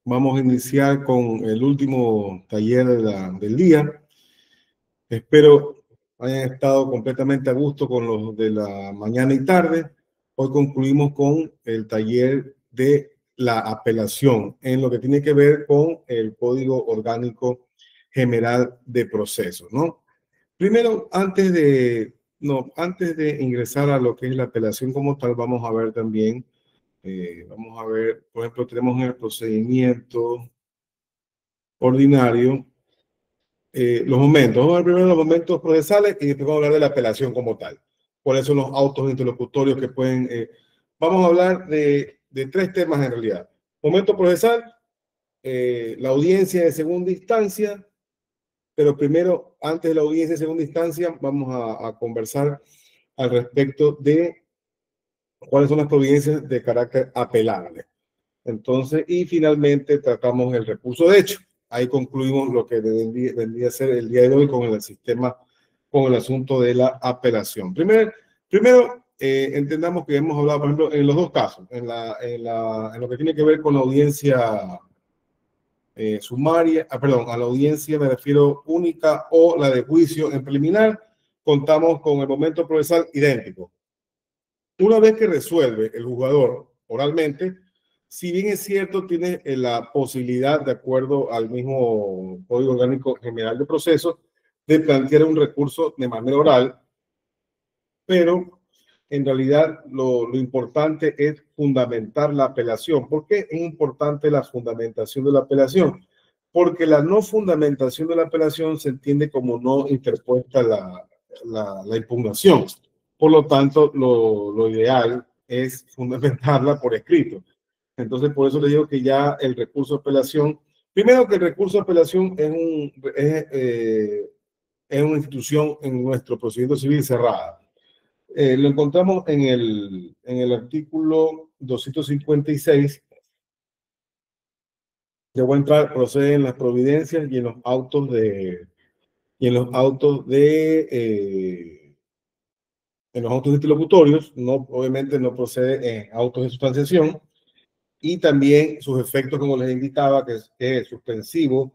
Vamos a iniciar con el último taller del día. Espero hayan estado completamente a gusto con los de la mañana y tarde. Hoy concluimos con el taller de la apelación en lo que tiene que ver con el Código Orgánico General de Procesos, ¿no? Primero, antes de ingresar a lo que es la apelación como tal, vamos a ver también, por ejemplo, tenemos en el procedimiento ordinario los momentos. Vamos a ver primero los momentos procesales y después vamos a hablar de la apelación como tal. ¿Cuáles son los autos interlocutorios que pueden... vamos a hablar de tres temas en realidad. Momento procesal, la audiencia de segunda instancia, pero primero, antes de la audiencia de segunda instancia, vamos a conversar al respecto de cuáles son las providencias de carácter apelable. Entonces, y finalmente tratamos el recurso de hecho. Ahí concluimos lo que vendría a ser el día de hoy con el sistema, con el asunto de la apelación. Primero, entendamos que hemos hablado, por ejemplo, en los dos casos, en lo que tiene que ver con la audiencia sumaria, perdón, a la audiencia me refiero única o la de juicio en preliminar, contamos con el momento procesal idéntico. Una vez que resuelve el juzgador oralmente, si bien es cierto, tiene la posibilidad, de acuerdo al mismo Código Orgánico General de Procesos, de plantear un recurso de manera oral, pero en realidad lo importante es fundamentar la apelación. ¿Por qué es importante la fundamentación de la apelación? Porque la no fundamentación de la apelación se entiende como no interpuesta la impugnación. Por lo tanto, lo ideal es fundamentarla por escrito. Entonces, por eso les digo que ya el recurso de apelación, primero que el recurso de apelación es una institución en nuestro procedimiento civil cerrada. Lo encontramos en el artículo 256. De buen entrar, proceden las providencias y en los autos en los autos interlocutorios, no, obviamente no procede en autos de sustanciación, y también sus efectos, como les indicaba, que es suspensivo,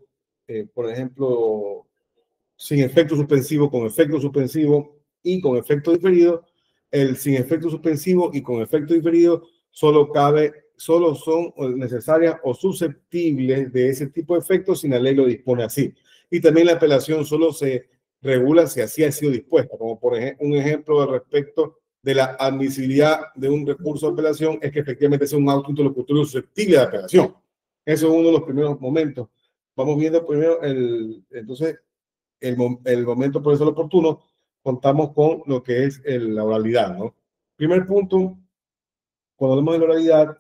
por ejemplo, sin efecto suspensivo, con efecto suspensivo y con efecto diferido. El sin efecto suspensivo y con efecto diferido solo son necesarias o susceptibles de ese tipo de efectos si la ley lo dispone así. Y también la apelación solo se regula si así ha sido dispuesta, como por ejemplo, un ejemplo al respecto de la admisibilidad de un recurso de apelación es que efectivamente sea un auto interlocutorio susceptible de apelación. Eso es uno de los primeros momentos. Vamos viendo primero entonces el momento por eso lo oportuno, contamos con lo que es la oralidad, ¿no? Primer punto, cuando hablamos de la oralidad,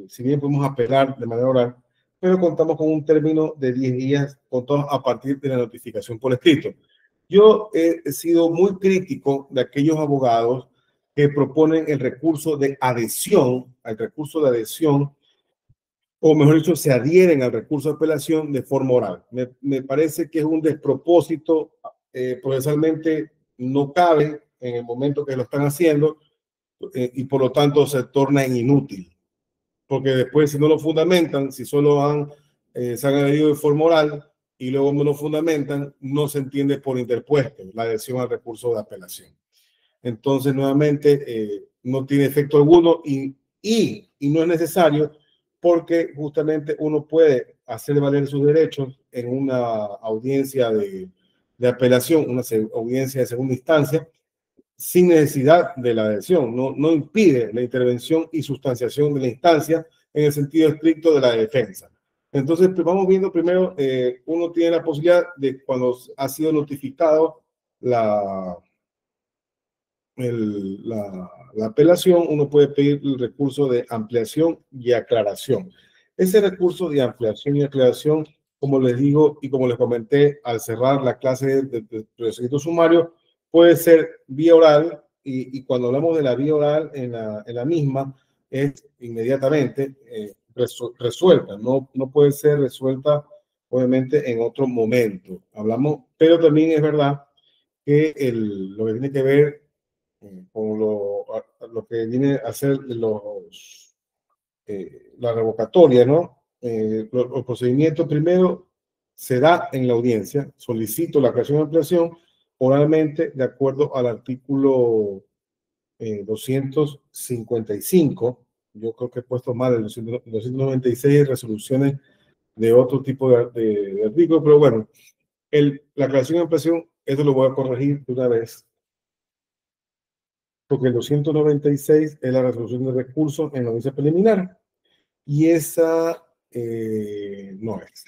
si bien podemos apelar de manera oral, pero contamos con un término de 10 días contados a partir de la notificación por escrito. Yo he sido muy crítico de aquellos abogados que proponen el recurso de adhesión, o mejor dicho, se adhieren al recurso de apelación de forma oral. Me parece que es un despropósito, procesalmente no cabe en el momento que lo están haciendo, y por lo tanto se torna inútil, porque después si no lo fundamentan, si solo se han adherido de forma oral y luego no lo fundamentan, no se entiende por interpuesto la adhesión al recurso de apelación. Entonces, nuevamente, no tiene efecto alguno y no es necesario porque justamente uno puede hacer valer sus derechos en una audiencia de apelación, una audiencia de segunda instancia, sin necesidad de la adhesión. No impide la intervención y sustanciación de la instancia en el sentido estricto de la defensa. Entonces, pues vamos viendo primero, uno tiene la posibilidad de cuando ha sido notificado la apelación, uno puede pedir el recurso de ampliación y aclaración. Ese recurso de ampliación y aclaración, como les digo y como les comenté al cerrar la clase de procedimiento sumario, puede ser vía oral y cuando hablamos de la vía oral en la misma es inmediatamente resuelta, no puede ser resuelta obviamente en otro momento. Pero también es verdad que lo que tiene que ver con lo que viene a ser la revocatoria, ¿no? Los procedimientos primero se da en la audiencia, solicito la creación de ampliación oralmente de acuerdo al artículo 255. Yo creo que he puesto mal el 296 resoluciones de otro tipo de artículos, pero bueno, la creación de ampliación, eso lo voy a corregir de una vez, porque el 296 es la resolución de recursos en la audiencia preliminar y esa no es.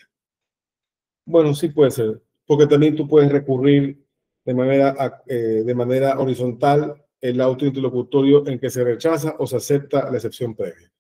Bueno, sí puede ser, porque también tú puedes recurrir de manera horizontal el auto interlocutorio en que se rechaza o se acepta la excepción previa.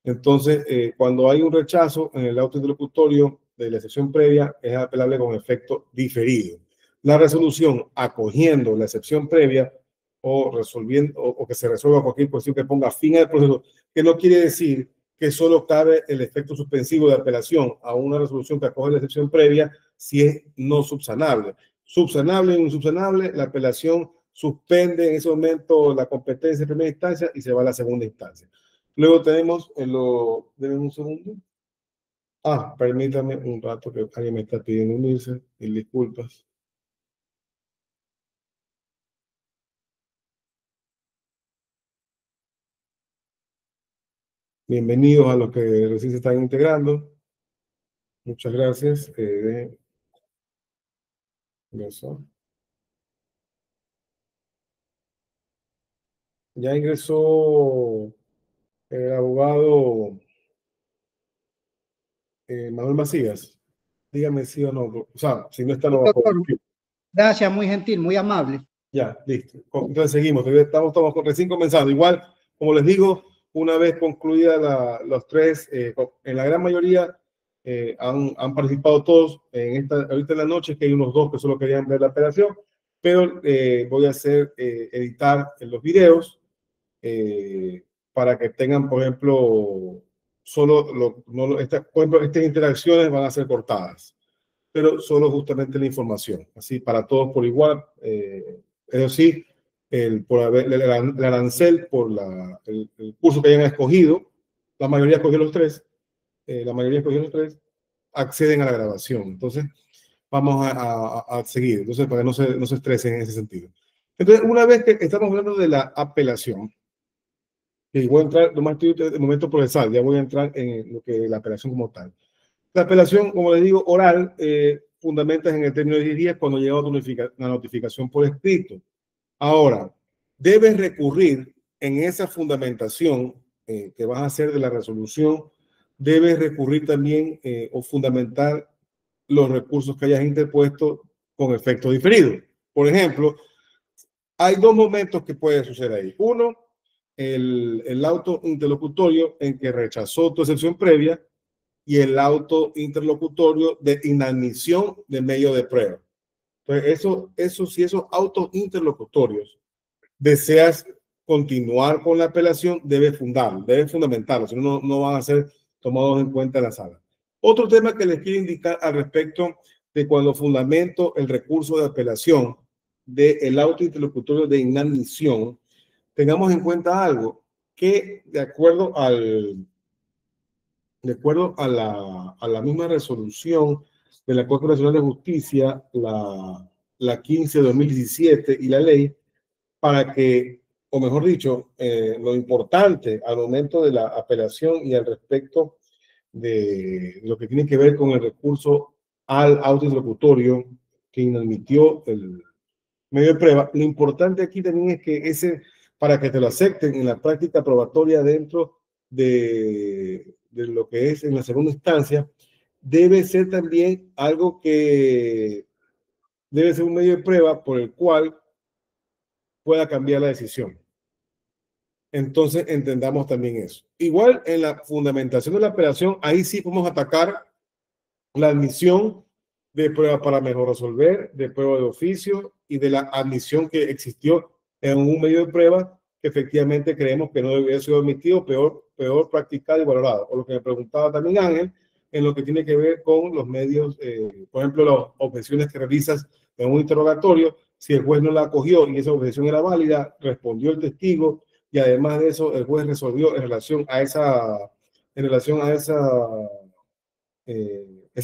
Entonces, cuando hay un rechazo en el auto interlocutorio de la excepción previa, es apelable con efecto diferido. La resolución acogiendo la excepción previa o resolviendo o que se resuelva cualquier cuestión que ponga fin al proceso, que no quiere decir que solo cabe el efecto suspensivo de apelación a una resolución que acoge la excepción previa si es no subsanable. Subsanable o insubsanable, la apelación suspende en ese momento la competencia de primera instancia y se va a la segunda instancia. Luego tenemos, denme un segundo. Permítame un rato que alguien me está pidiendo unirse, y disculpas. Bienvenidos a los que recién se están integrando. Muchas gracias. Eso. Ya ingresó el abogado Manuel Macías. Dígame si o no. O sea, si no está, no va a poder. Gracias, muy gentil, muy amable. Ya, listo. Entonces seguimos. Estamos recién comenzando. Igual, como les digo, una vez concluida los tres, en la gran mayoría han participado todos ahorita en la noche, que hay unos dos que solo querían ver la apelación, pero voy a editar los videos para que tengan, por ejemplo, por ejemplo, estas interacciones van a ser cortadas, pero solo justamente la información, así para todos por igual. Eso sí, el arancel por el curso que hayan escogido, la mayoría escogió los tres, acceden a la grabación. Entonces, vamos a seguir. Entonces, para que no se estresen en ese sentido. Entonces, una vez que estamos hablando de la apelación, y voy a entrar, nomás estoy en el momento procesal, ya voy a entrar en lo que la apelación como tal. La apelación, como les digo, oral, fundamenta en el término de 10 días cuando llega una notificación por escrito. Ahora, debes recurrir en esa fundamentación que vas a hacer de la resolución, debes recurrir también o fundamentar los recursos que hayas interpuesto con efecto diferido. Por ejemplo, hay dos momentos que puede suceder ahí. Uno, el auto interlocutorio en que rechazó tu excepción previa y el auto interlocutorio de inadmisión de medio de prueba. Entonces, si esos autos interlocutorios deseas continuar con la apelación, debes fundamentarlo, si no, no van a ser tomados en cuenta en la sala. Otro tema que les quiero indicar al respecto de cuando fundamento el recurso de apelación del auto interlocutorio de inadmisión, tengamos en cuenta algo, que de acuerdo a la misma resolución de la Corte Nacional de Justicia, la 15 de 2017 y la ley, para que, o mejor dicho, lo importante al momento de la apelación y al respecto de lo que tiene que ver con el recurso al auto interlocutorio que inadmitió el medio de prueba, lo importante aquí también es que para que te lo acepten en la práctica probatoria dentro de lo que es en la segunda instancia, debe ser también algo que debe ser un medio de prueba por el cual pueda cambiar la decisión. Entonces entendamos también eso. Igual en la fundamentación de la apelación, ahí sí podemos atacar la admisión de prueba para mejor resolver, de prueba de oficio y de la admisión que existió en un medio de prueba que efectivamente creemos que no debe haber sido admitido, peor practicado y valorado. O lo que me preguntaba también Ángel, en lo que tiene que ver con los medios, por ejemplo, las objeciones que realizas en un interrogatorio, si el juez no la acogió y esa objeción era válida, respondió el testigo y además de eso el juez resolvió en relación a en relación a ese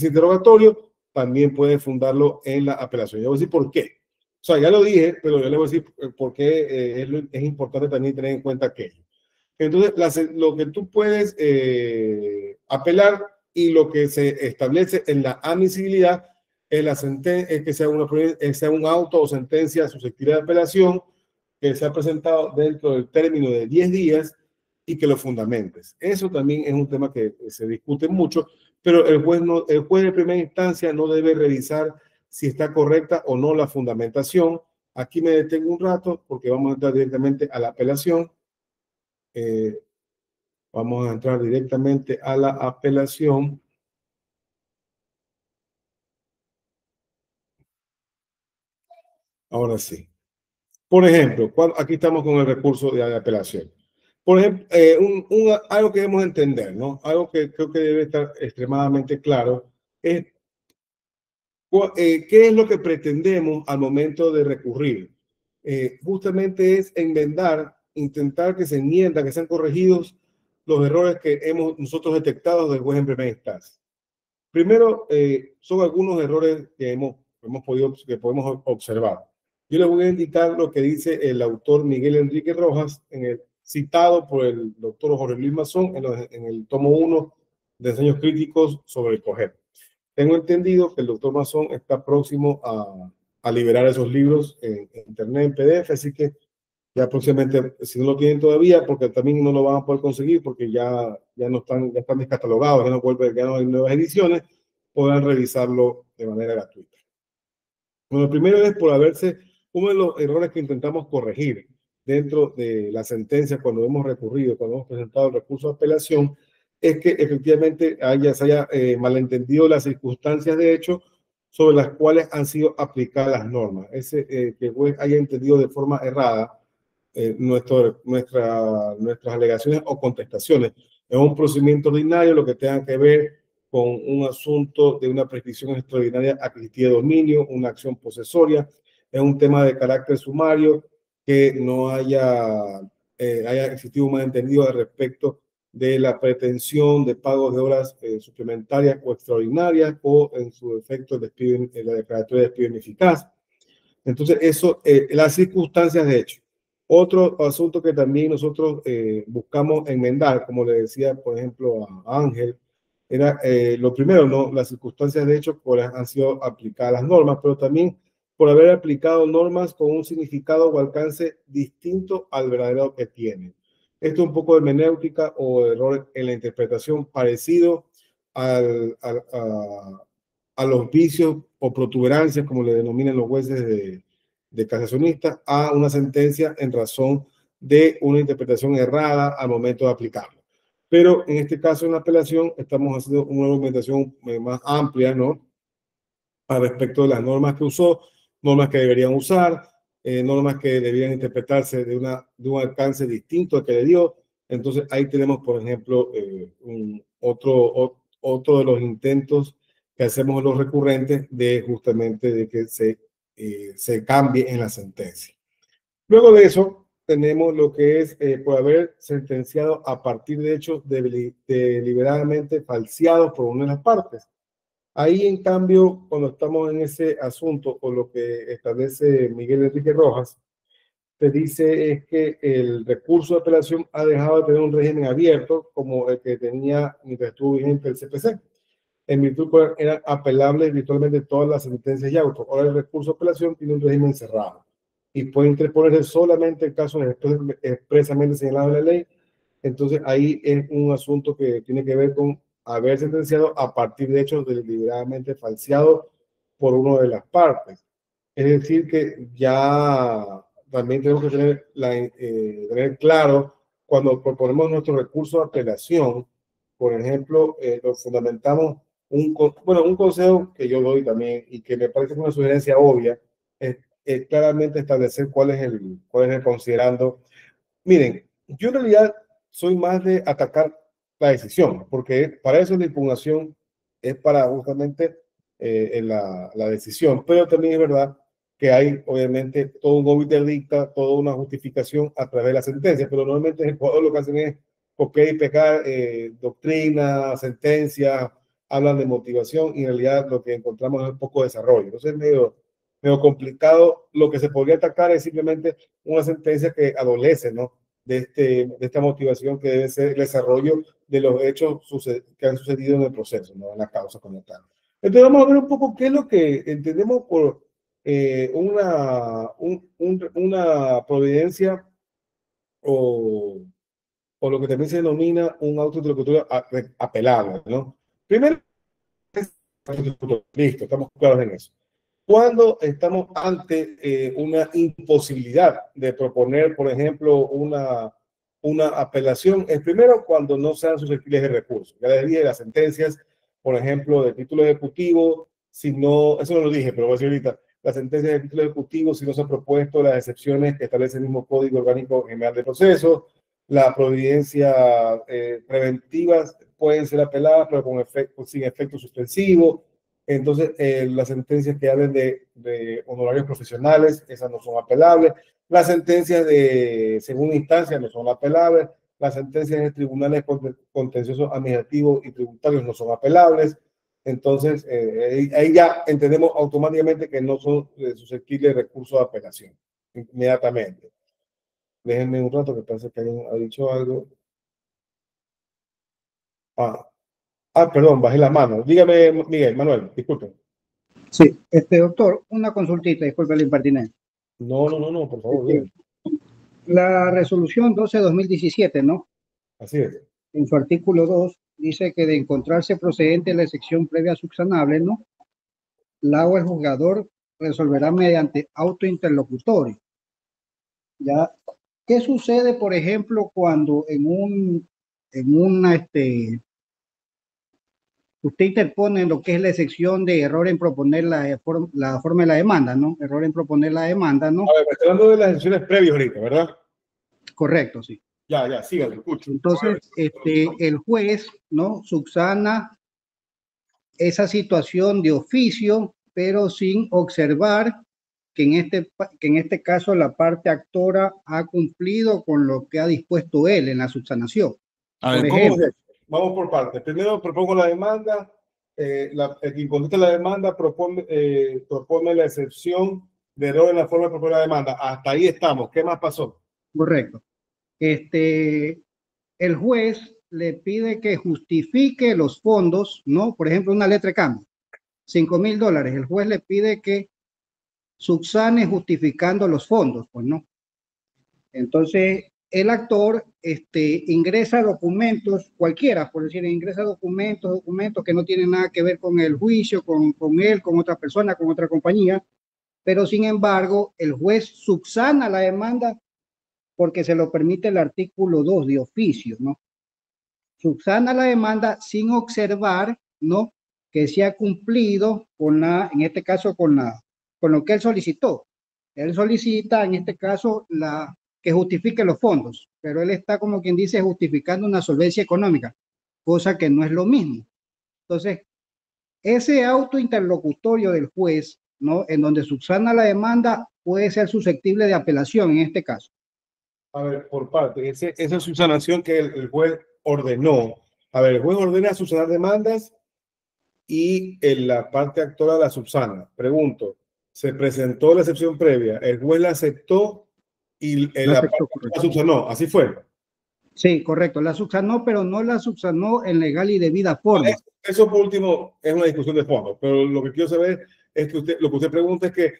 interrogatorio, también puede fundarlo en la apelación. Yo voy a decir por qué. O sea, ya lo dije, pero yo le voy a decir por qué es importante también tener en cuenta aquello. Entonces, lo que tú puedes apelar y lo que se establece en la admisibilidad es, es que sea un auto o sentencia susceptible de apelación que se ha presentado dentro del término de 10 días y que lo fundamentes. Eso también es un tema que se discute mucho, pero el juez de primera instancia no debe revisar si está correcta o no la fundamentación. Aquí me detengo un rato porque vamos a entrar directamente a la apelación. Vamos a entrar directamente a la apelación. Ahora sí. Por ejemplo, aquí estamos con el recurso de apelación. Por ejemplo, algo que debemos entender, ¿no? Algo que creo que debe estar extremadamente claro es qué es lo que pretendemos al momento de recurrir. Justamente es enmendar, intentar que se enmienda, que sean corregidos los errores que hemos nosotros detectado del juez en primera instancia. Primero, son algunos errores que podemos observar. Yo les voy a indicar lo que dice el autor Miguel Enrique Rojas, citado por el doctor Jorge Luis Mazón en el tomo 1 de Ensayos Críticos sobre el COGEP. Tengo entendido que el doctor Mazón está próximo a liberar esos libros en internet, en PDF, así que ya próximamente, si no lo tienen todavía, porque también no lo van a poder conseguir porque ya no están, ya están descatalogados, ya no hay nuevas ediciones, podrán revisarlo de manera gratuita. Bueno, lo primero es por uno de los errores que intentamos corregir dentro de la sentencia cuando hemos recurrido, cuando hemos presentado el recurso de apelación, es que efectivamente se haya malentendido las circunstancias de hecho sobre las cuales han sido aplicadas las normas. Que el juez haya entendido de forma errada nuestras alegaciones o contestaciones. Es un procedimiento ordinario lo que tenga que ver con un asunto de una prescripción extraordinaria a que de dominio, una acción posesoria. Es un tema de carácter sumario que no haya existido un malentendido al respecto de la pretensión de pagos de horas suplementarias o extraordinarias o en su efecto el despido, la declaratoria de despido ineficaz. Entonces, las circunstancias de hecho. Otro asunto que también nosotros buscamos enmendar, como le decía, por ejemplo, a Ángel, era lo primero, ¿no? Las circunstancias de hecho han sido aplicadas las normas, pero también por haber aplicado normas con un significado o alcance distinto al verdadero que tienen. Esto es un poco de hermenéutica o de error en la interpretación parecido a los vicios o protuberancias, como le denominan los jueces de casacionistas, a una sentencia en razón de una interpretación errada al momento de aplicarlo. Pero en este caso, en la apelación, estamos haciendo una argumentación más amplia, ¿no? Al respecto de las normas que usó, normas que deberían usar, normas que deberían interpretarse de un alcance distinto al que le dio. Entonces, ahí tenemos, por ejemplo, otro de los intentos que hacemos los recurrentes de justamente de que se cambie en la sentencia. Luego de eso, tenemos lo que es por haber sentenciado a partir de hechos deliberadamente falseados por una de las partes. Ahí, en cambio, cuando estamos en ese asunto, o lo que establece Miguel Enrique Rojas, te dice es que el recurso de apelación ha dejado de tener un régimen abierto como el que tenía mientras estuvo vigente el CPC. En virtud cual eran apelables virtualmente todas las sentencias y autos. Ahora el recurso de apelación tiene un régimen cerrado y puede interponerse solamente en casos expresamente señalados en la ley. Entonces ahí es un asunto que tiene que ver con haber sentenciado a partir de hechos deliberadamente falseados por una de las partes. Es decir, que ya también tenemos que tener claro cuando proponemos nuestro recurso de apelación, por ejemplo, lo fundamentamos, un consejo que yo doy también y que me parece una sugerencia obvia, es claramente establecer cuál es el considerando. Miren, yo en realidad soy más de atacar la decisión, porque para eso la impugnación es para justamente la decisión, pero también es verdad que hay obviamente todo un obiter dicta, toda una justificación a través de la sentencia, pero normalmente en Ecuador lo que hacen es copiar y pegar doctrina, sentencias, hablan de motivación y en realidad lo que encontramos es un poco desarrollo. Entonces es medio complicado. Lo que se podría atacar es simplemente una sentencia que adolece, ¿no? De esta motivación que debe ser el desarrollo de los hechos que han sucedido en el proceso, ¿no? En la causa como tal. Entonces vamos a ver un poco qué es lo que entendemos por una providencia o lo que también se denomina un auto interlocutorio apelable, ¿no? Primero, listo, estamos claros en eso. Cuando estamos ante una imposibilidad de proponer, por ejemplo, una apelación, es primero cuando no sean susceptibles de recursos. Ya les dije las sentencias, por ejemplo, de título ejecutivo, si no, eso no lo dije, pero voy a decir ahorita, las sentencias de título ejecutivo, si no se han propuesto las excepciones que establece el mismo Código Orgánico General de Proceso, la providencia preventivas pueden ser apeladas, pero sin efecto suspensivo. Entonces, las sentencias que hablen de honorarios profesionales, esas no son apelables. Las sentencias de segunda instancia no son apelables. Las sentencias de tribunales contenciosos administrativos y tributarios no son apelables. Entonces, ahí ya entendemos automáticamente que no son susceptibles de recurso de apelación inmediatamente. Déjenme un rato que parece que alguien ha dicho algo. Perdón, bajé la mano. Dígame, Miguel, Manuel, disculpen. Sí, doctor, una consultita, disculpe la impertinencia. No, por favor. La resolución 12/2017, ¿no? Así es. En su artículo 2 dice que de encontrarse procedente la excepción previa subsanable, ¿no? La o el juzgador resolverá mediante auto interlocutorio. ¿Ya? ¿Qué sucede, por ejemplo, cuando usted interpone lo que es la excepción de error en proponer la forma de la demanda, ¿no? Error en proponer la demanda, ¿no? A ver, me está hablando de las excepciones previas ahorita, ¿verdad? Correcto, sí. Ya, síganlo, escucho. Entonces, el juez, ¿no? Subsana esa situación de oficio, pero sin observar que en este caso la parte actora ha cumplido con lo que ha dispuesto él en la subsanación. A ver, ¿cómo es? Vamos por partes. Primero propongo la demanda. Quien contesta la demanda propone la excepción de error en la forma de proponer la demanda. Hasta ahí estamos. ¿Qué más pasó? Correcto. El juez le pide que justifique los fondos, ¿no? Por ejemplo, una letra de cambio, $5,000. El juez le pide que subsane justificando los fondos, pues no. Entonces, el actor ingresa documentos, cualquiera, por decir, ingresa documentos que no tienen nada que ver con el juicio, con él, con otra persona, con otra compañía, pero sin embargo, el juez subsana la demanda porque se lo permite el artículo 2 de oficio, ¿no? Subsana la demanda sin observar, ¿no? Que se ha cumplido con en este caso, con lo que él solicitó. Él solicita, en este caso, que justifique los fondos, pero él está, como quien dice, justificando una solvencia económica, cosa que no es lo mismo. Entonces, ese auto interlocutorio del juez, ¿no? En donde subsana la demanda, puede ser susceptible de apelación en este caso. A ver, por parte, esa subsanación que el juez ordenó. A ver, el juez ordena subsanar demandas y en la parte actora la subsana. Pregunto, ¿se presentó la excepción previa? ¿El juez la aceptó y la parte la subsanó? ¿Así fue? Sí, correcto. La subsanó, pero no la subsanó en legal y debida forma. Eso por último es una discusión de fondo, pero lo que quiero saber es que lo que usted pregunta es que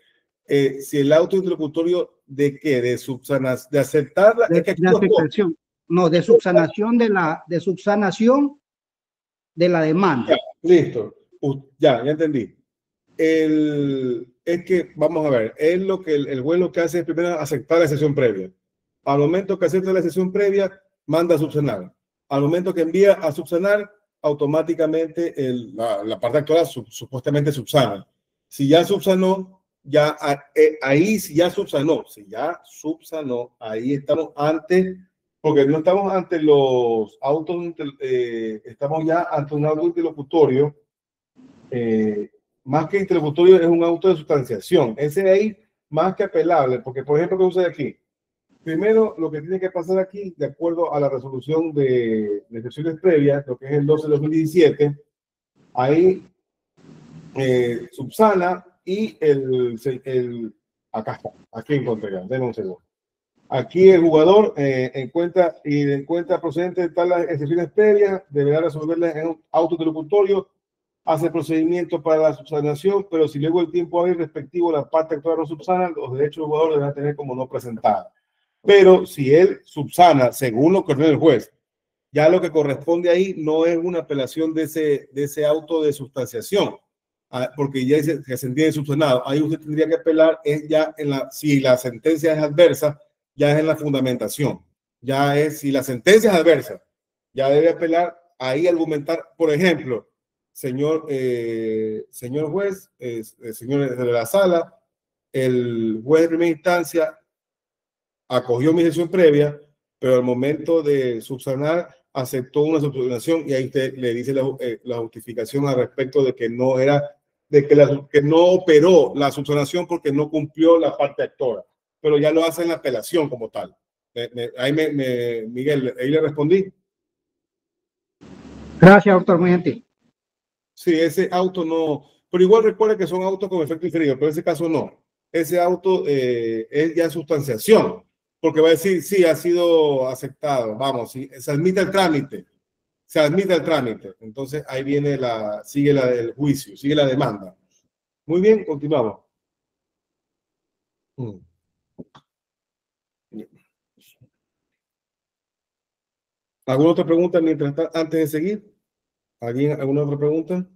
si el auto interlocutorio de qué, de subsanas, de aceptarla, de aceptación, no, de subsanación de la demanda. Ya, listo, ya entendí. Es que, vamos a ver, es lo que el juez lo que hace es primero aceptar la excepción previa. Al momento que acepta la excepción previa, manda a subsanar. Al momento que envía a subsanar, automáticamente la parte actual supuestamente subsana. Si ya subsanó, ahí si ya subsanó, ahí estamos ante, porque no estamos ante los autos, estamos ya ante un auto interlocutorio, más que interlocutorio es un auto de sustanciación. Ese ahí, más que apelable, porque por ejemplo, ¿qué sucede aquí? primero, lo que tiene que pasar aquí, de acuerdo a la resolución de excepciones previas, lo que es el 12 de 2017, ahí subsana y acá está, aquí encontré ya, denme un segundo. Aquí el jugador encuentra procedente de tal excepciones previas, deberá resolverlas en un auto interlocutorio, hace procedimiento para la subsanación, pero si luego el tiempo hábil respectivo la parte actual no subsana, los derechos del jugador deberán tener como no presentada. Pero si él subsana, según lo que ordena el juez, ya lo que corresponde ahí no es una apelación de ese auto de sustanciación, porque ya que se entiende subsanado. Ahí usted tendría que apelar ya si la sentencia es adversa, ya es en la fundamentación. Ya es, si la sentencia es adversa, ya debe apelar ahí, argumentar, por ejemplo, señor juez, señor de la sala, el juez de primera instancia acogió mi decisión previa, pero al momento de subsanar aceptó una subsanación y ahí usted le dice la justificación al respecto de que no era, que no operó la subsanación porque no cumplió la parte actora, pero ya lo hace en la apelación como tal. Miguel, ahí le respondí. Gracias, doctor, muy gentil. Sí, ese auto no, pero igual recuerde que son autos con efecto inferido, pero en ese caso no. Ese auto es ya sustanciación, porque va a decir, sí, ha sido aceptado, vamos, sí, se admite el trámite, entonces ahí viene sigue el juicio, sigue la demanda. Muy bien, continuamos. ¿Alguna otra pregunta antes de seguir? ¿Alguna otra pregunta?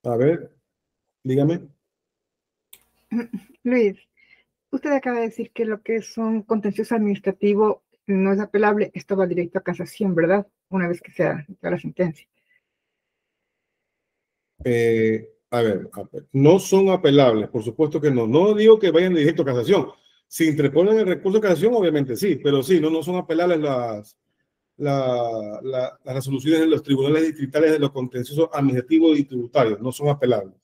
A ver, dígame. Luis, usted acaba de decir que lo que es un contencioso administrativo no es apelable, esto va directo a casación, ¿verdad? Una vez que sea la sentencia. A ver, no son apelables, por supuesto que no. No digo que vayan directo a casación. Si interponen el recurso de casación, obviamente sí, pero sí, no son apelables las resoluciones de los tribunales distritales de los contenciosos administrativos y tributarios, no son apelables.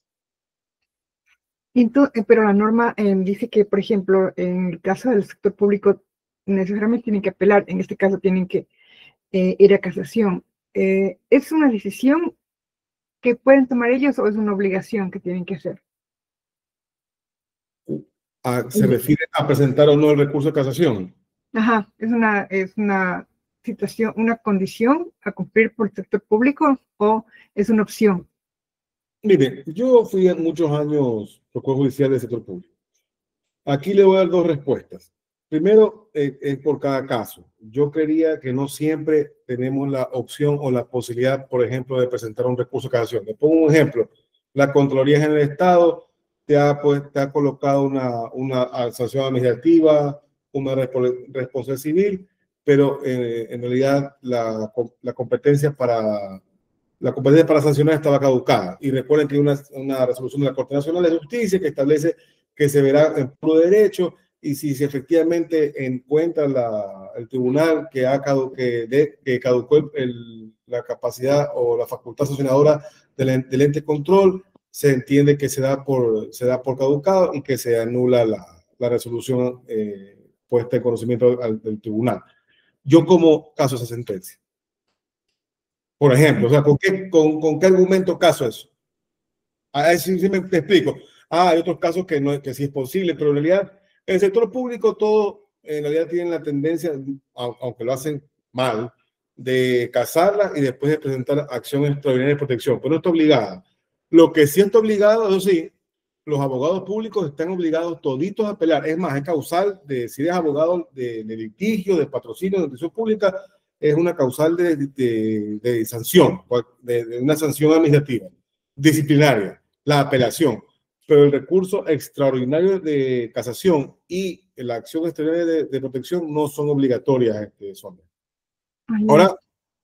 Entonces, pero la norma dice que, por ejemplo, en el caso del sector público, necesariamente tienen que apelar, en este caso tienen que ir a casación. ¿Es una decisión que pueden tomar ellos o es una obligación que tienen que hacer? ¿Se refiere a presentar o no el recurso de casación? Ajá, es una situación, una condición a cumplir por el sector público o es una opción. Mire, yo fui muchos años procurador judicial del sector público. Aquí le voy a dar dos respuestas. Primero, por cada caso. Yo creía que no siempre tenemos la opción o la posibilidad, por ejemplo, de presentar un recurso de casación. Le pongo un ejemplo. La Contraloría General del Estado te ha colocado una sanción administrativa, una responsabilidad civil, pero en realidad la competencia para sancionar estaba caducada. Y recuerden que hay una resolución de la Corte Nacional de Justicia que establece que se verá en puro derecho y si efectivamente encuentra el tribunal que caducó la capacidad o la facultad sancionadora del ente control, se entiende que se da por caducado y que se anula la resolución puesta en conocimiento del tribunal. Yo como caso esa sentencia. Por ejemplo, o sea, ¿con qué argumento caso eso? A ver si te explico. Hay otros casos que sí es posible, pero en realidad en el sector público todo en realidad tienen la tendencia, aunque lo hacen mal, de casarla y después de presentar acción extraordinaria de protección, pero no está obligada. Lo que sí está obligado, eso sí, los abogados públicos están obligados toditos a apelar. Es más, es causal si eres abogado de litigio, de patrocinio, de atención pública, es una causal de sanción, de una sanción administrativa, disciplinaria, la apelación. Pero el recurso extraordinario de casación y la acción extraordinaria de protección no son obligatorias, Sonia. Ahora,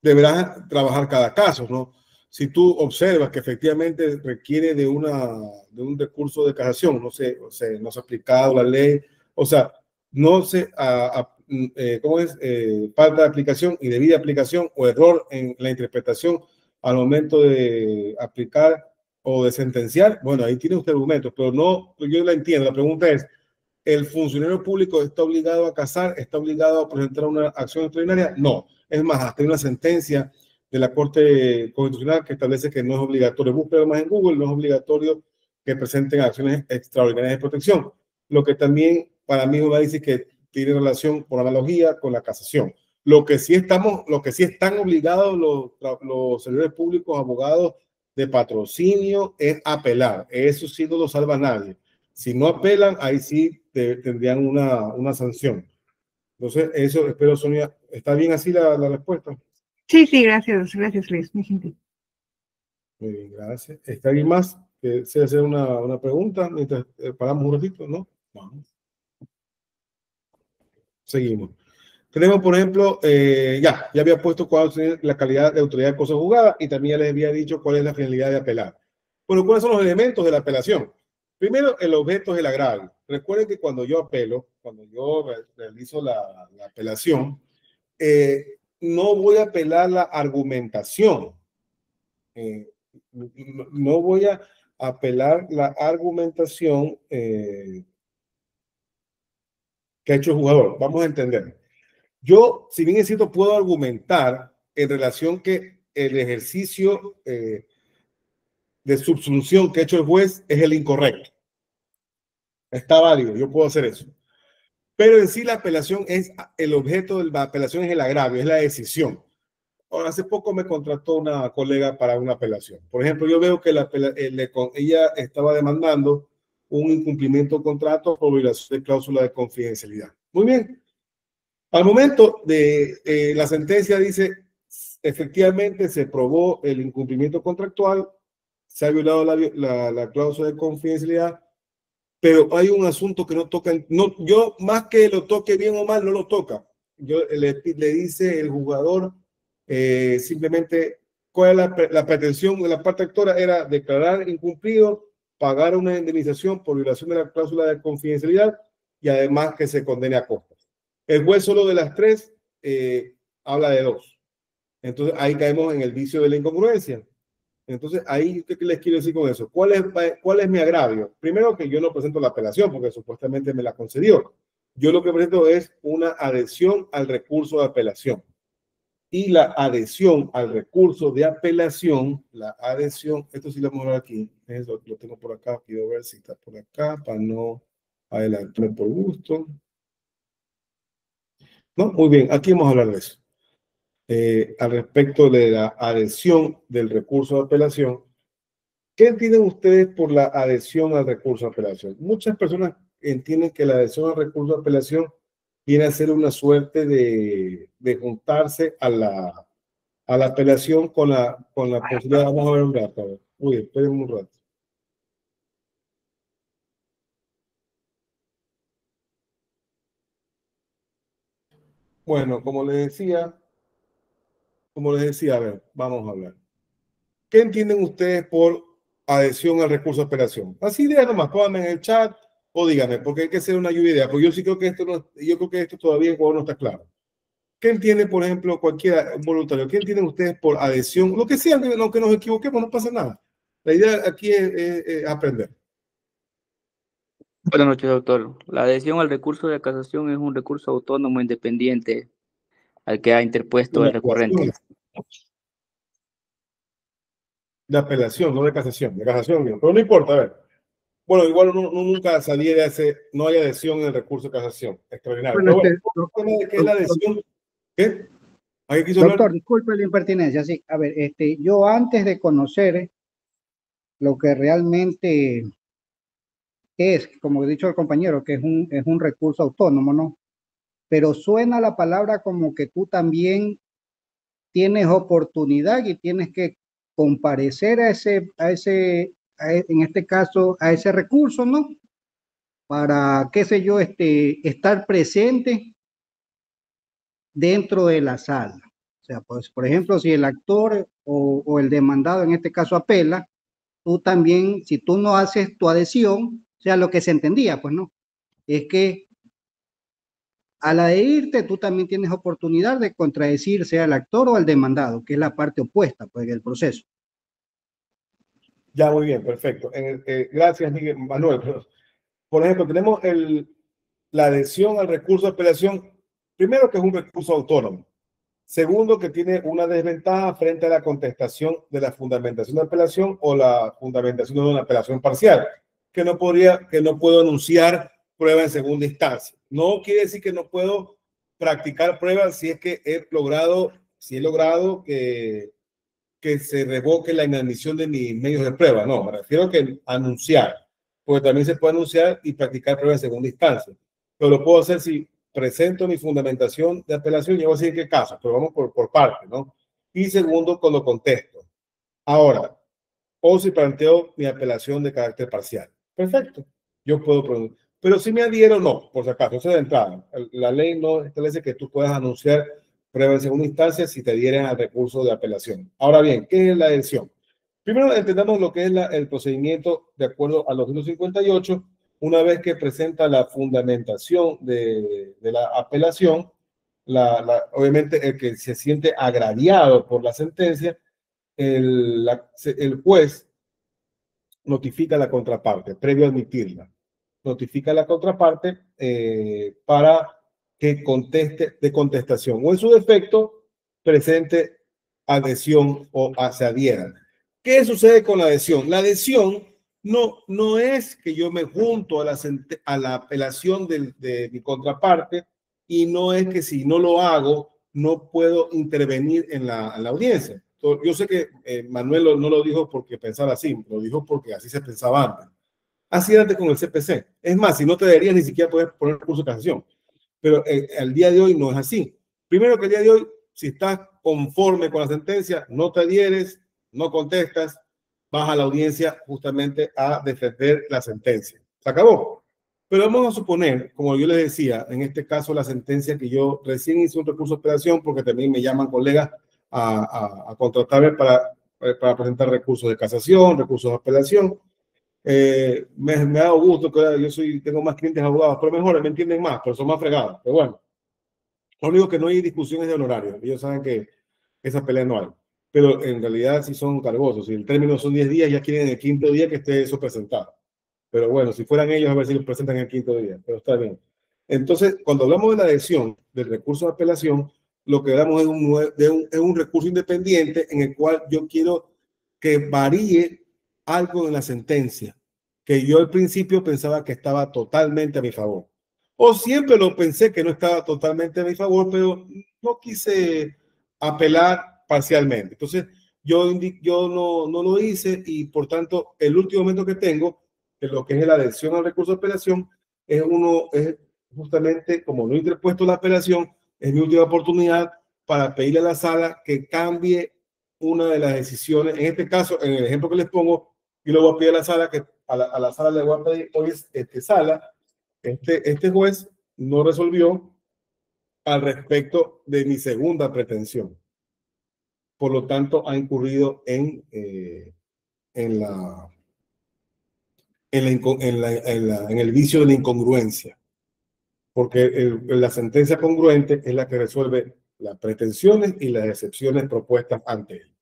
deberás trabajar cada caso, ¿no? Si tú observas que efectivamente requiere de un recurso de casación, no se ha aplicado la ley, o sea, no se ¿cómo es? Falta de aplicación y debida aplicación o error en la interpretación al momento de aplicar o de sentenciar, bueno, ahí tiene usted argumentos, pero no, yo la entiendo. La pregunta es, ¿el funcionario público está obligado a casar? ¿Está obligado a presentar una acción extraordinaria? No. Es más, hasta hay una sentencia de la Corte Constitucional que establece que no es obligatorio. Búsquelo más en Google, no es obligatorio que presenten acciones extraordinarias de protección. Lo que también para mí me dice que tiene relación por analogía con la casación. Lo que sí están obligados los servidores públicos, abogados de patrocinio, es apelar. Eso sí no lo salva nadie. Si no apelan, ahí sí tendrían una sanción. Entonces, eso espero, Sonia. ¿Está bien así la respuesta? Sí, sí, gracias Luis, muy gentil. Muy bien, gracias. ¿Está alguien más que desea hacer una pregunta mientras paramos un ratito? ¿No? Vamos. Seguimos. Tenemos, por ejemplo, ya había puesto cuál es la calidad de autoridad de cosas juzgadas y también ya les había dicho cuál es la finalidad de apelar. Bueno, ¿cuáles son los elementos de la apelación? Primero, el objeto es el agravio. Recuerden que cuando yo apelo, cuando yo realizo la apelación, no voy a apelar la argumentación. No voy a apelar la argumentación que ha hecho el jugador. Vamos a entender. Yo, si bien es cierto, puedo argumentar en relación que el ejercicio de subsunción que ha hecho el juez es el incorrecto. Está válido, yo puedo hacer eso. Pero en sí la apelación es, el objeto de la apelación es el agravio, es la decisión. Ahora, hace poco me contrató una colega para una apelación. Por ejemplo, yo veo que ella estaba demandando un incumplimiento de contrato por violación de cláusula de confidencialidad. Muy bien. Al momento de la sentencia dice, efectivamente se probó el incumplimiento contractual, se ha violado la cláusula de confidencialidad, pero hay un asunto que no toca, no, yo más que lo toque bien o mal, no lo toca. Yo le dice el jugador simplemente cuál es la pretensión de la parte actora, era declarar incumplido, pagar una indemnización por violación de la cláusula de confidencialidad y además que se condene a costas. El juez solo de las tres habla de dos. Entonces ahí caemos en el vicio de la incongruencia. Entonces ahí, ¿qué les quiero decir con eso? ¿Cuál es mi agravio? Primero, que yo no presento la apelación porque supuestamente me la concedió. Yo lo que presento es una adhesión al recurso de apelación. Y la adhesión al recurso de apelación, la adhesión, esto sí lo vamos a ver aquí, eso lo tengo por acá, quiero ver si está por acá para no adelantarme por gusto. No, muy bien, aquí vamos a hablar de eso. Al respecto de la adhesión del recurso de apelación, ¿qué entienden ustedes por la adhesión al recurso de apelación? Muchas personas entienden que la adhesión al recurso de apelación viene a ser una suerte de juntarse a la apelación con la posibilidad. Vamos a ver un rato. A ver. Uy, esperen un rato. Bueno, como les decía, a ver, vamos a hablar. ¿Qué entienden ustedes por adhesión al recurso de apelación? Así de nomás, pónganme en el chat o díganme, porque hay que hacer una lluvia de ideas, porque yo sí creo que esto todavía no está claro. ¿Qué entiende, por ejemplo, cualquier voluntario? ¿Qué entienden ustedes por adhesión? Lo que sea, aunque nos equivoquemos, no pasa nada. La idea aquí es aprender. Buenas noches, doctor. La adhesión al recurso de casación es un recurso autónomo independiente al que ha interpuesto el recurrente. De apelación, no de casación. De casación, pero no importa, a ver. Bueno, igual nunca salí de no hay adhesión en el recurso de casación. Extraordinario. Bueno, ¿Qué es la adhesión? ¿Qué? Doctor, disculpe la impertinencia. Sí, a ver, yo antes de conocer lo que realmente es, como he dicho el compañero, que es un recurso autónomo, ¿no? Pero suena la palabra como que tú también tienes oportunidad y tienes que comparecer en este caso, a ese recurso, ¿no? Para, qué sé yo, estar presente dentro de la sala. O sea, pues, por ejemplo, si el actor o el demandado en este caso apela, tú también, si tú no haces tu adhesión, o sea, lo que se entendía, pues no, es que al adherirte, tú también tienes oportunidad de contradecir sea al actor o al demandado, que es la parte opuesta, pues, del proceso. Ya, muy bien, perfecto. Gracias, Miguel, Manuel. Por ejemplo, tenemos la adhesión al recurso de apelación. Primero, que es un recurso autónomo. Segundo, que tiene una desventaja frente a la contestación de la fundamentación de apelación o la fundamentación de una apelación parcial, que no puedo anunciar prueba en segunda instancia. No quiere decir que no puedo practicar pruebas si es que he logrado que se revoque la inadmisión de mis medios de prueba. No, me refiero a que anunciar, porque también se puede anunciar y practicar prueba en segunda instancia. Pero lo puedo hacer si presento mi fundamentación de apelación, y voy a decir en qué caso, pero vamos por parte, ¿no? Y segundo, cuando contesto. Ahora, o si planteo mi apelación de carácter parcial. Perfecto, yo puedo pronunciar. Pero si me adhiero, no, por si acaso, eso es de entrada. La ley no establece que tú puedas anunciar prueba en segunda instancia si te adhieren al recurso de apelación. Ahora bien, ¿qué es la adhesión? Primero entendamos lo que es el procedimiento de acuerdo a los 258. Una vez que presenta la fundamentación de la apelación, obviamente el que se siente agraviado por la sentencia, el juez notifica a la contraparte, previo a admitirla. Notifica a la contraparte para que conteste de contestación o en su defecto presente adhesión o se adhiera. ¿Qué sucede con la adhesión? La adhesión no es que yo me junto a la apelación de mi contraparte, y no es que si no lo hago no puedo intervenir en la audiencia. Yo sé que Manuel no lo dijo porque pensaba así, lo dijo porque así se pensaba antes. Así era antes con el CPC. Es más, si no te deberías ni siquiera poder poner recurso de casación. Pero al día de hoy no es así. Primero, que el día de hoy, si estás conforme con la sentencia, no te adhieres, no contestas, vas a la audiencia justamente a defender la sentencia. Se acabó. Pero vamos a suponer, como yo les decía, en este caso la sentencia que yo recién hice un recurso de apelación, porque también me llaman colegas a contratarme para presentar recursos de casación, recursos de apelación. Me ha dado gusto que tengo más clientes abogados, pero mejor, me entienden más, pero son más fregados. Pero bueno, lo único que no hay discusiones de honorarios. Ellos saben que esa pelea no hay. Pero en realidad sí son cargosos. Si el término son 10 días, ya quieren el quinto día que esté eso presentado. Pero bueno, si fueran ellos, a ver si lo presentan el quinto día. Pero está bien. Entonces, cuando hablamos de la adhesión del recurso de apelación, lo que damos es un recurso independiente en el cual yo quiero que varíe algo en la sentencia, que yo al principio pensaba que estaba totalmente a mi favor. O siempre lo pensé que no estaba totalmente a mi favor, pero no quise apelar parcialmente. Entonces, yo no lo hice, y por tanto, el último momento que tengo, de lo que es la adhesión al recurso de apelación, es justamente, como no he interpuesto la apelación, es mi última oportunidad para pedirle a la sala que cambie una de las decisiones. En este caso, en el ejemplo que les pongo, yo le voy a pedir a la sala que a la sala le voy a pedir: hoy este juez no resolvió al respecto de mi segunda pretensión. Por lo tanto, ha incurrido en el vicio de la incongruencia, porque la sentencia congruente es la que resuelve las pretensiones y las excepciones propuestas ante él.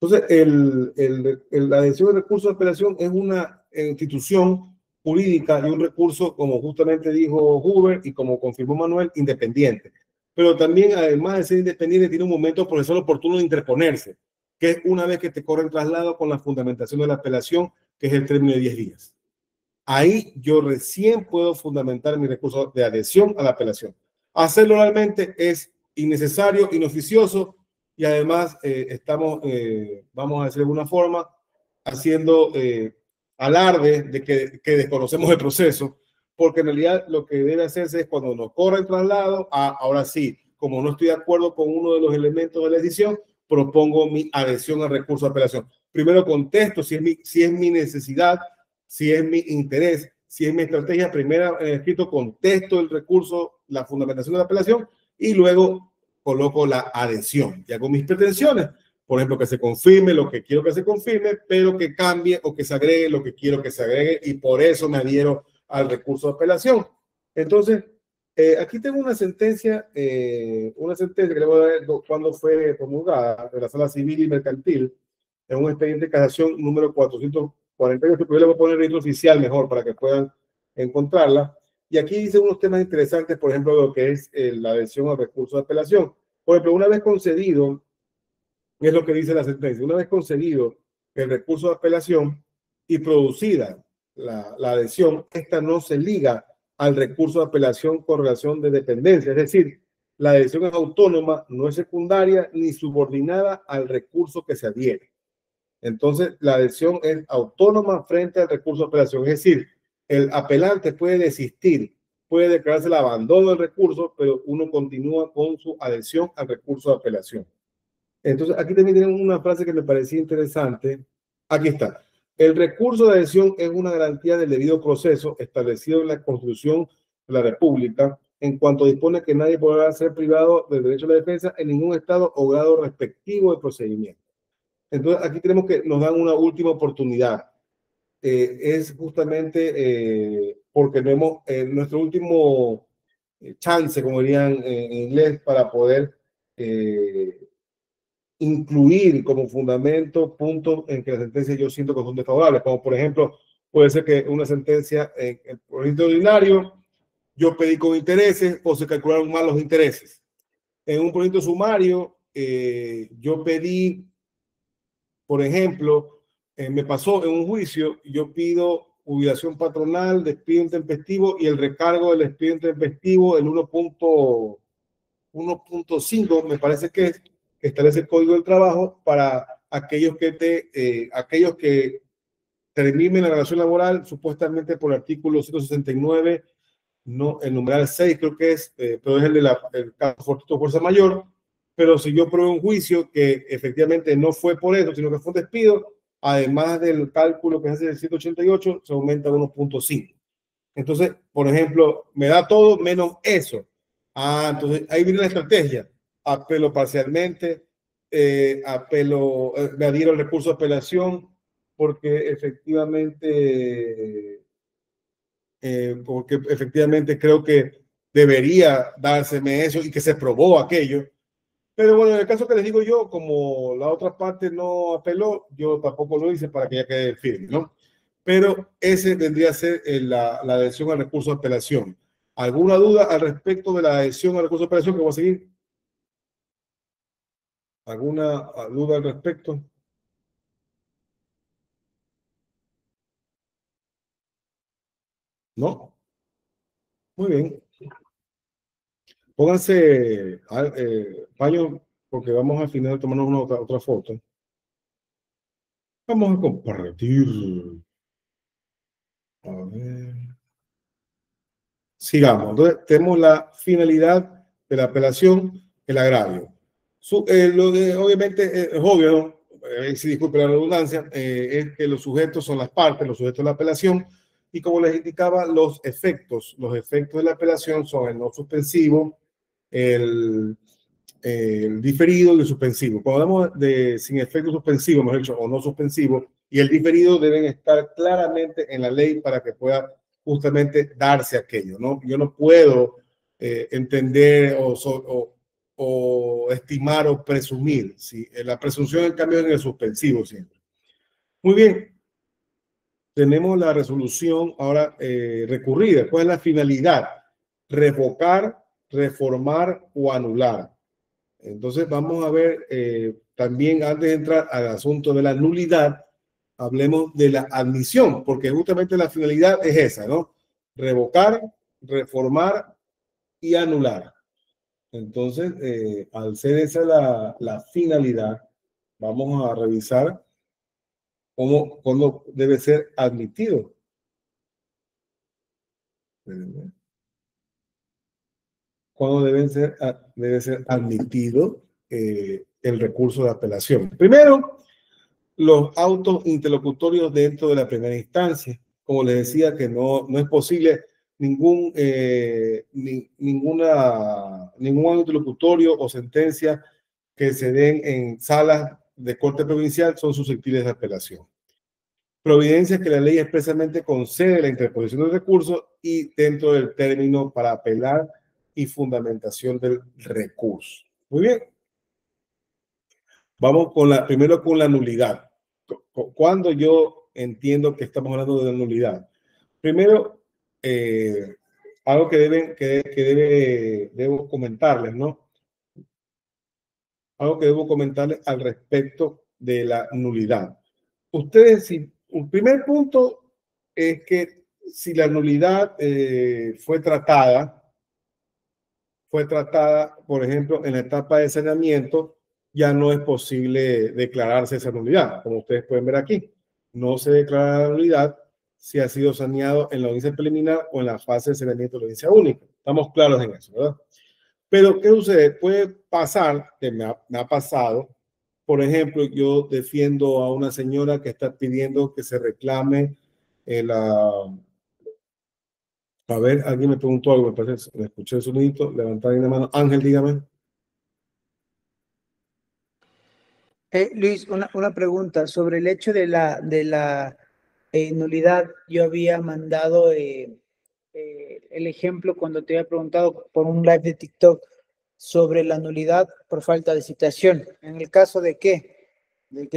Entonces, la adhesión del recurso de apelación es una institución jurídica y un recurso, como justamente dijo Huber y como confirmó Manuel, independiente. Pero también, además de ser independiente, tiene un momento procesal oportuno de interponerse, que es una vez que te corre el traslado con la fundamentación de la apelación, que es el término de 10 días. Ahí yo recién puedo fundamentar mi recurso de adhesión a la apelación. Hacerlo oralmente es innecesario, inoficioso, y además estamos, vamos a decir de alguna forma, haciendo alarde de que desconocemos el proceso, porque en realidad lo que debe hacerse es, cuando nos corre el traslado, ahora sí, como no estoy de acuerdo con uno de los elementos de la decisión, propongo mi adhesión al recurso de apelación. Primero contesto si es mi necesidad, si es mi interés, si es mi estrategia. Primero, en escrito, contesto el recurso, la fundamentación de la apelación, y luego coloco la adhesión y hago mis pretensiones. Por ejemplo, que se confirme lo que quiero que se confirme, pero que cambie o que se agregue lo que quiero que se agregue, y por eso me adhiero al recurso de apelación. Entonces, aquí tengo una sentencia que le voy a dar cuando fue promulgada de la Sala Civil y Mercantil, en un expediente de casación número 448, pero yo le voy a poner el registro oficial mejor para que puedan encontrarla. Y aquí dice unos temas interesantes, por ejemplo, lo que es la adhesión al recurso de apelación. Por ejemplo, una vez concedido, es lo que dice la sentencia, una vez concedido el recurso de apelación y producida la adhesión, esta no se liga al recurso de apelación con relación de dependencia, es decir, la adhesión es autónoma, no es secundaria ni subordinada al recurso que se adhiere. Entonces, la adhesión es autónoma frente al recurso de apelación, es decir, el apelante puede desistir, puede declararse el abandono del recurso, pero uno continúa con su adhesión al recurso de apelación. Entonces, aquí también tenemos una frase que me parecía interesante. Aquí está. El recurso de adhesión es una garantía del debido proceso establecido en la Constitución de la República, en cuanto dispone que nadie podrá ser privado del derecho a la defensa en ningún estado o grado respectivo de procedimiento. Entonces, aquí tenemos que nos dan una última oportunidad. Es justamente porque no hemos, nuestro último chance, como dirían en inglés, para poder incluir como fundamento puntos en que la sentencia yo siento que son desfavorables, como por ejemplo, puede ser que una sentencia en el proyecto ordinario yo pedí con intereses o se calcularon mal los intereses. En un proyecto sumario yo pedí, por ejemplo, me pasó en un juicio, yo pido jubilación patronal, despido intempestivo y el recargo del despido intempestivo, el 1.5, me parece que es, que establece el Código del Trabajo para aquellos que terminen la relación laboral supuestamente por el artículo 169, no, el numeral 6 creo que es, pero es el caso de fuerza mayor. Pero si yo pruebo un juicio que efectivamente no fue por eso, sino que fue un despido, además del cálculo que hace el 188, se aumenta 1.5. Entonces, por ejemplo, me da todo menos eso. Entonces ahí viene la estrategia. Apelo parcialmente, me adhiero al recurso de apelación porque efectivamente creo que debería dárseme eso y que se probó aquello. Pero bueno, en el caso que les digo yo, como la otra parte no apeló, yo tampoco lo hice para que ya quede firme, ¿no? Pero ese vendría a ser la adhesión al recurso de apelación. ¿Alguna duda al respecto de la adhesión al recurso de apelación que voy a seguir? ¿Alguna duda al respecto? ¿No? Muy bien. Pónganse paño porque vamos al final a tomarnos otra foto. Vamos a compartir. A ver. Sigamos. Entonces, tenemos la finalidad de la apelación, el agravio. Obviamente, es obvio, ¿no? Si disculpe la redundancia, es que los sujetos son las partes, los sujetos de la apelación, y como les indicaba, los efectos de la apelación son el no suspensivo, el diferido y el suspensivo. Cuando hablamos de sin efecto suspensivo, mejor dicho, o no suspensivo, y el diferido deben estar claramente en la ley para que pueda justamente darse aquello, ¿no? Yo no puedo entender o estimar o presumir, ¿sí? La presunción, en cambio, es en el suspensivo siempre. Muy bien. Tenemos la resolución ahora recurrida. ¿Cuál es la finalidad? Revocar, reformar o anular. Entonces vamos a ver también, antes de entrar al asunto de la nulidad, hablemos de la admisión, porque justamente la finalidad es esa, ¿no? Revocar, reformar y anular. Entonces, al ser esa la finalidad, vamos a revisar cómo debe ser admitido. ¿Cuándo debe ser admitido el recurso de apelación? Primero, los autos interlocutorios dentro de la primera instancia. Como les decía, que no es posible ningún interlocutorio o sentencia que se den en salas de corte provincial son susceptibles de apelación. Providencias que la ley expresamente concede la interposición del recurso y dentro del término para apelar y fundamentación del recurso. Muy bien. Vamos primero con la nulidad. cuando yo entiendo que estamos hablando de nulidad. Primero, algo que debo comentarles, ¿no? Algo que debo comentarles al respecto de la nulidad. Ustedes, un primer punto es que si la nulidad fue tratada, por ejemplo, en la etapa de saneamiento, ya no es posible declararse esa nulidad, como ustedes pueden ver aquí. No se declara la nulidad si ha sido saneado en la audiencia preliminar o en la fase de saneamiento de la audiencia única. Estamos claros en eso, ¿verdad? Pero, ¿qué sucede? Puede pasar, que me ha pasado, por ejemplo, yo defiendo a una señora que está pidiendo que se reclame A ver, alguien me preguntó algo, me parece, me escuché el sonidito, levantar ahí la mano. Ángel, dígame. Luis, una pregunta sobre el hecho de la nulidad. Yo había mandado el ejemplo cuando te había preguntado por un live de TikTok sobre la nulidad por falta de citación. En el caso de que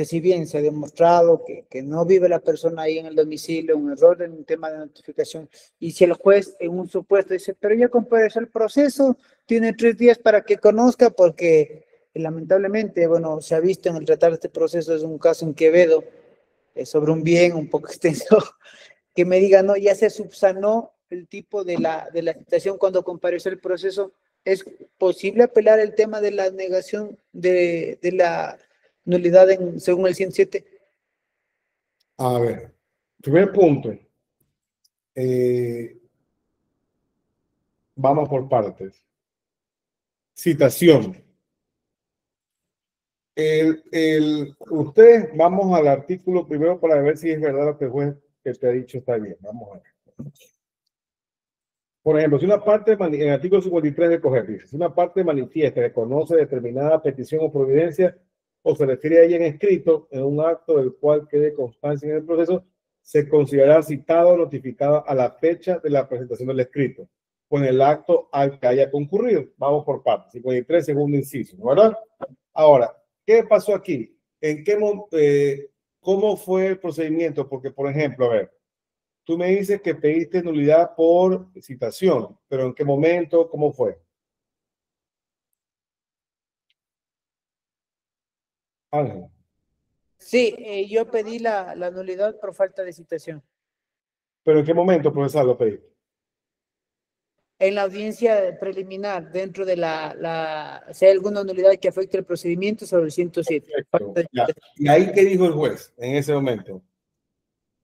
si bien se ha demostrado que no vive la persona ahí en el domicilio, un error en un tema de notificación, y si el juez en un supuesto dice, pero ya compareció el proceso, tiene 3 días para que conozca, porque lamentablemente, bueno, se ha visto en el tratar este proceso, es un caso en Quevedo, sobre un bien un poco extenso, que me diga, no, ya se subsanó el tipo de la citación cuando compareció el proceso. ¿Es posible apelar el tema de la negación de la nulidad según el 107? A ver, primer punto. Vamos por partes. Citación. Ustedes, vamos al artículo primero para ver si es verdad lo que el juez que te ha dicho está bien. Vamos a ver. Por ejemplo, si una parte, en el artículo 53 de COGEP, dice, si una parte manifiesta que conoce determinada petición o providencia o se refiere a ella en escrito en un acto del cual quede constancia en el proceso, se considerará citado o notificado a la fecha de la presentación del escrito con el acto al que haya concurrido. Vamos por partes. 53, segundo inciso, ¿verdad? Ahora, ¿qué pasó aquí? ¿Cómo fue el procedimiento? Porque, por ejemplo, a ver, tú me dices que pediste nulidad por citación, pero ¿en qué momento? ¿Cómo fue? Ángel. Sí, yo pedí la nulidad por falta de citación. ¿Pero en qué momento, profesor, lo pediste? En la audiencia preliminar, dentro de si hay alguna nulidad que afecte el procedimiento sobre el 107. ¿Y ahí qué dijo el juez en ese momento?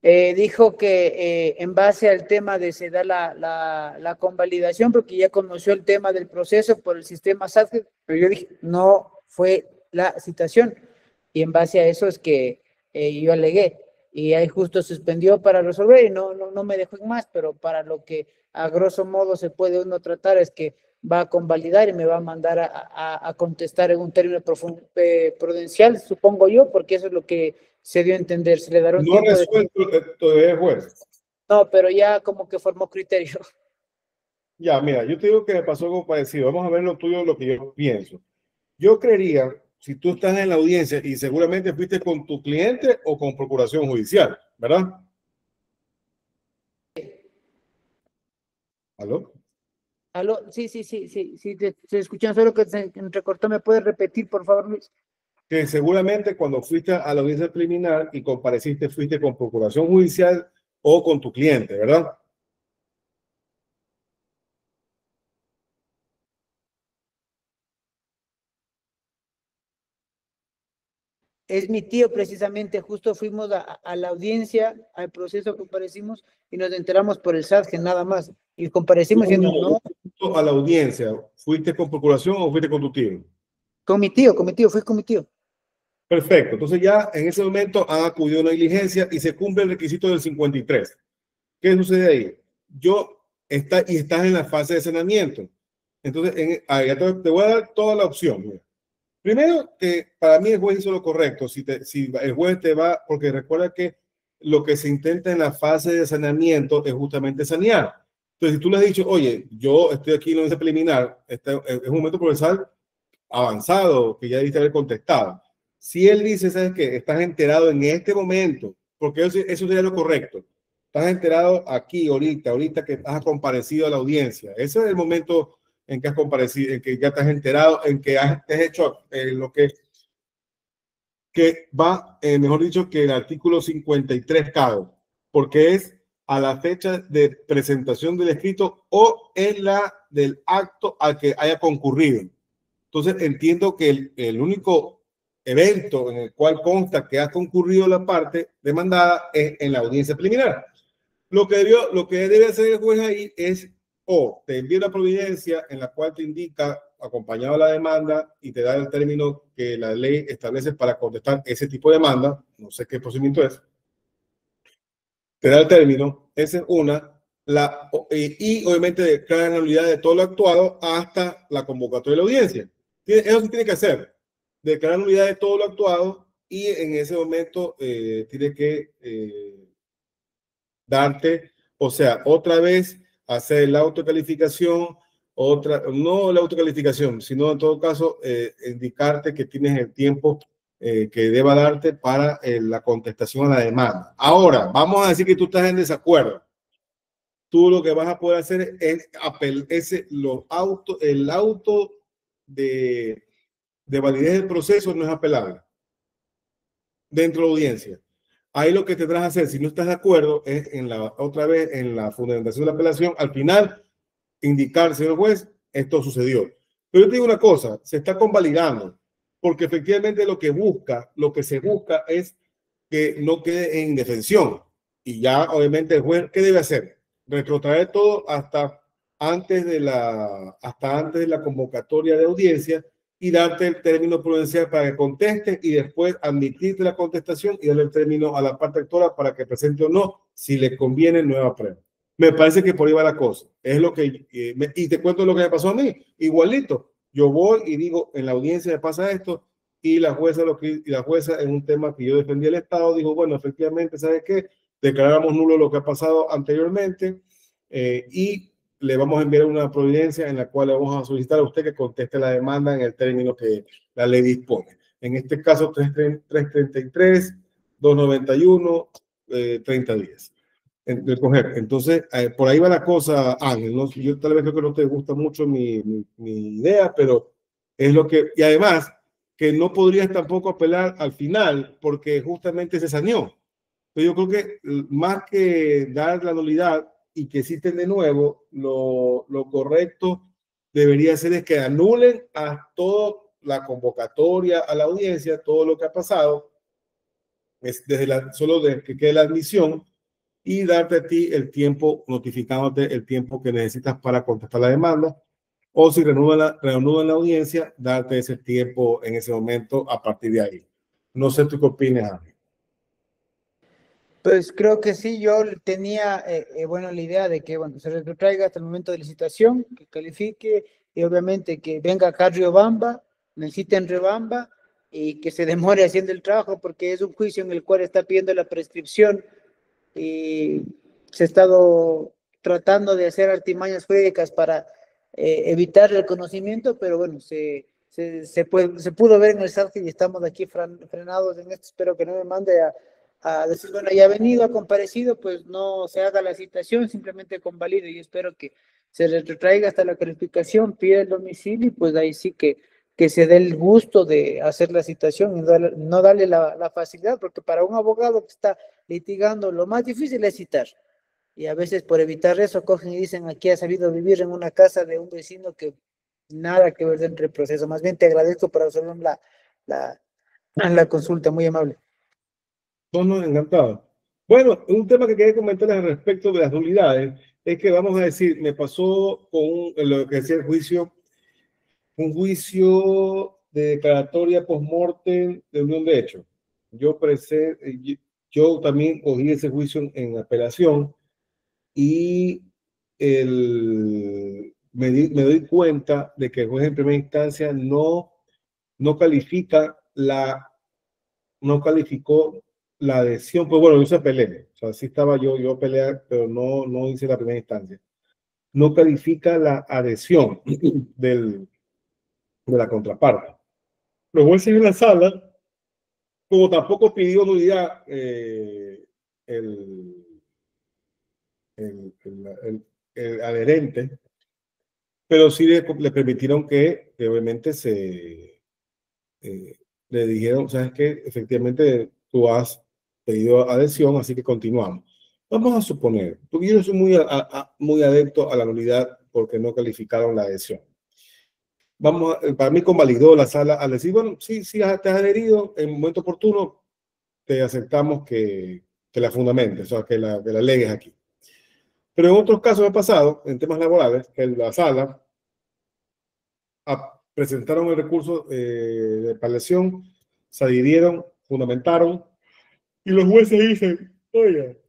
Dijo que en base al tema de se da la convalidación, porque ya conoció el tema del proceso por el sistema SAT, pero yo dije, no fue la citación, y en base a eso es que yo alegué, y ahí justo suspendió para resolver, y no me dejó en más, pero para lo que a grosso modo se puede uno tratar es que va a convalidar y me va a mandar a contestar en un término prudencial, supongo yo, porque eso es lo que se dio a entender. Se le dará un tiempo todavía el juez. No, pero ya como que formó criterio. Ya, mira, yo te digo que me pasó algo parecido. Vamos a ver lo tuyo, lo que yo pienso. Yo creería, si tú estás en la audiencia y seguramente fuiste con tu cliente o con procuración judicial, ¿verdad? ¿Aló? ¿Aló? Sí, te escuchan, solo que se entrecortó. ¿Me puedes repetir, por favor, Luis? Que seguramente cuando fuiste a la audiencia preliminar y compareciste, fuiste con procuración judicial o con tu cliente, ¿verdad? Es mi tío, precisamente. Justo fuimos a la audiencia, al proceso, comparecimos y nos enteramos por el SAT, nada más. Y comparecimos diciendo, no. A la audiencia, ¿fuiste con procuración o fuiste con tu tío? Con mi tío, fui con mi tío. Perfecto. Entonces ya en ese momento han acudido a una diligencia y se cumple el requisito del 53. ¿Qué sucede ahí? Estás en la fase de saneamiento. Entonces, te voy a dar toda la opción. Mira. Primero, que para mí el juez hizo lo correcto. Si el juez te va, porque recuerda que lo que se intenta en la fase de saneamiento es justamente sanear. Entonces, si tú le has dicho, oye, yo estoy aquí en la audiencia preliminar, es un momento procesal avanzado que ya debiste haber contestado. Si él dice, ¿sabes qué? Estás enterado en este momento, porque eso sería lo correcto. Estás enterado aquí, ahorita que has comparecido a la audiencia. Ese es el momento en que has comparecido, en que ya estás enterado, en que has hecho lo que va, mejor dicho, que el artículo 53 cabe, porque es a la fecha de presentación del escrito o en la del acto al que haya concurrido. Entonces entiendo que el único evento en el cual consta que ha concurrido la parte demandada es en la audiencia preliminar. Lo que debe hacer el juez ahí es te envía una providencia en la cual te indica, acompañado de la demanda, y te da el término que la ley establece para contestar ese tipo de demanda, no sé qué procedimiento es, te da el término, esa es una, y obviamente declara la nulidad de todo lo actuado hasta la convocatoria de la audiencia. Eso sí tiene que hacer, declarar nulidad de todo lo actuado, y en ese momento tiene que darte, o sea, otra vez hacer la autocalificación, no la autocalificación, sino en todo caso indicarte que tienes el tiempo que deba darte para la contestación a la demanda. Ahora, vamos a decir que tú estás en desacuerdo. Tú lo que vas a poder hacer es el auto de validez del proceso no es apelable dentro de la audiencia. Ahí lo que tendrás que hacer, si no estás de acuerdo, es otra vez en la fundamentación de la apelación, al final indicar, señor juez, esto sucedió. Pero yo te digo una cosa, se está convalidando, porque efectivamente lo que se busca es que no quede en indefensión. Y ya, obviamente, el juez, ¿qué debe hacer? Retrotraer todo hasta antes de la convocatoria de audiencia y darte el término prudencial para que conteste y después admitirte la contestación y darle el término a la parte actora para que presente o no, si le conviene, nueva prueba. Me parece que por ahí va la cosa. Es lo que, y te cuento lo que me pasó a mí, igualito. Yo voy y digo, en la audiencia me pasa esto, y la jueza en un tema que yo defendí el Estado, dijo, bueno, efectivamente, ¿sabes qué? Declaramos nulo lo que ha pasado anteriormente y le vamos a enviar una providencia en la cual le vamos a solicitar a usted que conteste la demanda en el término que la ley dispone. En este caso, 333, 291, 30 días. Entonces, por ahí va la cosa, Ángel. ¿No? Yo tal vez creo que no te gusta mucho mi idea, pero es lo que... Y además, que no podrías tampoco apelar al final porque justamente se saneó. Pero yo creo que más que dar la nulidad y que existen de nuevo, lo correcto debería ser es que anulen a toda la convocatoria a la audiencia, todo lo que ha pasado, es solo de que quede la admisión y darte a ti el tiempo, notificándote el tiempo que necesitas para contestar la demanda, o si reanudan la audiencia, darte ese tiempo en ese momento a partir de ahí. No sé tú qué opinas, Javi. Pues creo que sí, yo tenía, bueno, la idea de que, bueno, se retrotraiga hasta el momento de licitación, que califique, y obviamente que venga acá a Riobamba, me cite en Riobamba, y que se demore haciendo el trabajo, porque es un juicio en el cual está pidiendo la prescripción, y se ha estado tratando de hacer artimañas jurídicas para evitar el conocimiento, pero bueno, se pudo ver en el SAT y estamos aquí frenados en esto. Espero que no me mande a decir, bueno, ya ha venido, ha comparecido, pues no se haga la citación, simplemente convalide. Y espero que se retrotraiga hasta la calificación, pida el domicilio y pues ahí sí que se dé el gusto de hacer la citación y no darle la facilidad, porque para un abogado que está litigando, lo más difícil es citar. Y a veces por evitar eso cogen y dicen, aquí ha sabido vivir en una casa de un vecino que nada que ver entre el proceso. Más bien te agradezco por hacerme la consulta, muy amable. No, encantado. Bueno, un tema que quería comentarles al respecto de las nulidades es que, vamos a decir, me pasó con lo que decía el juicio, un juicio de declaratoria post-mortem de unión de hecho. Yo también cogí ese juicio en apelación y me doy cuenta de que el juez en primera instancia no calificó la adhesión. Pues bueno, yo se peleé, o sea, sí estaba yo peleé, pero no hice la primera instancia. No califica la adhesión de la contraparte. Los jueces en la sala Como tampoco pidió nulidad el adherente, pero sí le permitieron que obviamente le dijeron, sabes que efectivamente tú has pedido adhesión, así que continuamos. Vamos a suponer, porque yo soy muy adepto a la nulidad porque no calificaron la adhesión. Para mí convalidó la sala al decir, bueno, sí, te has adherido, en un momento oportuno te aceptamos que la fundamentes, o sea, que la alegues aquí. Pero en otros casos he pasado, en temas laborales, que la sala presentaron el recurso de apelación, se adhirieron, fundamentaron, y los jueces dicen, oye,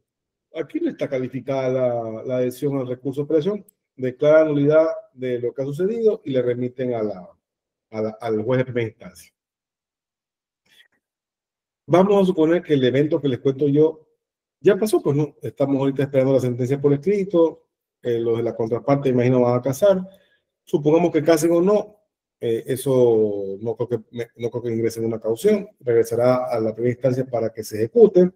aquí no está calificada la adhesión al recurso de apelación, declaran nulidad de lo que ha sucedido y le remiten al juez de primera instancia. Vamos a suponer que el evento que les cuento yo ya pasó, pues no, estamos ahorita esperando la sentencia por escrito, los de la contraparte imagino van a casar, supongamos que casen o no, eso no creo que ingrese en una caución, regresará a la primera instancia para que se ejecute.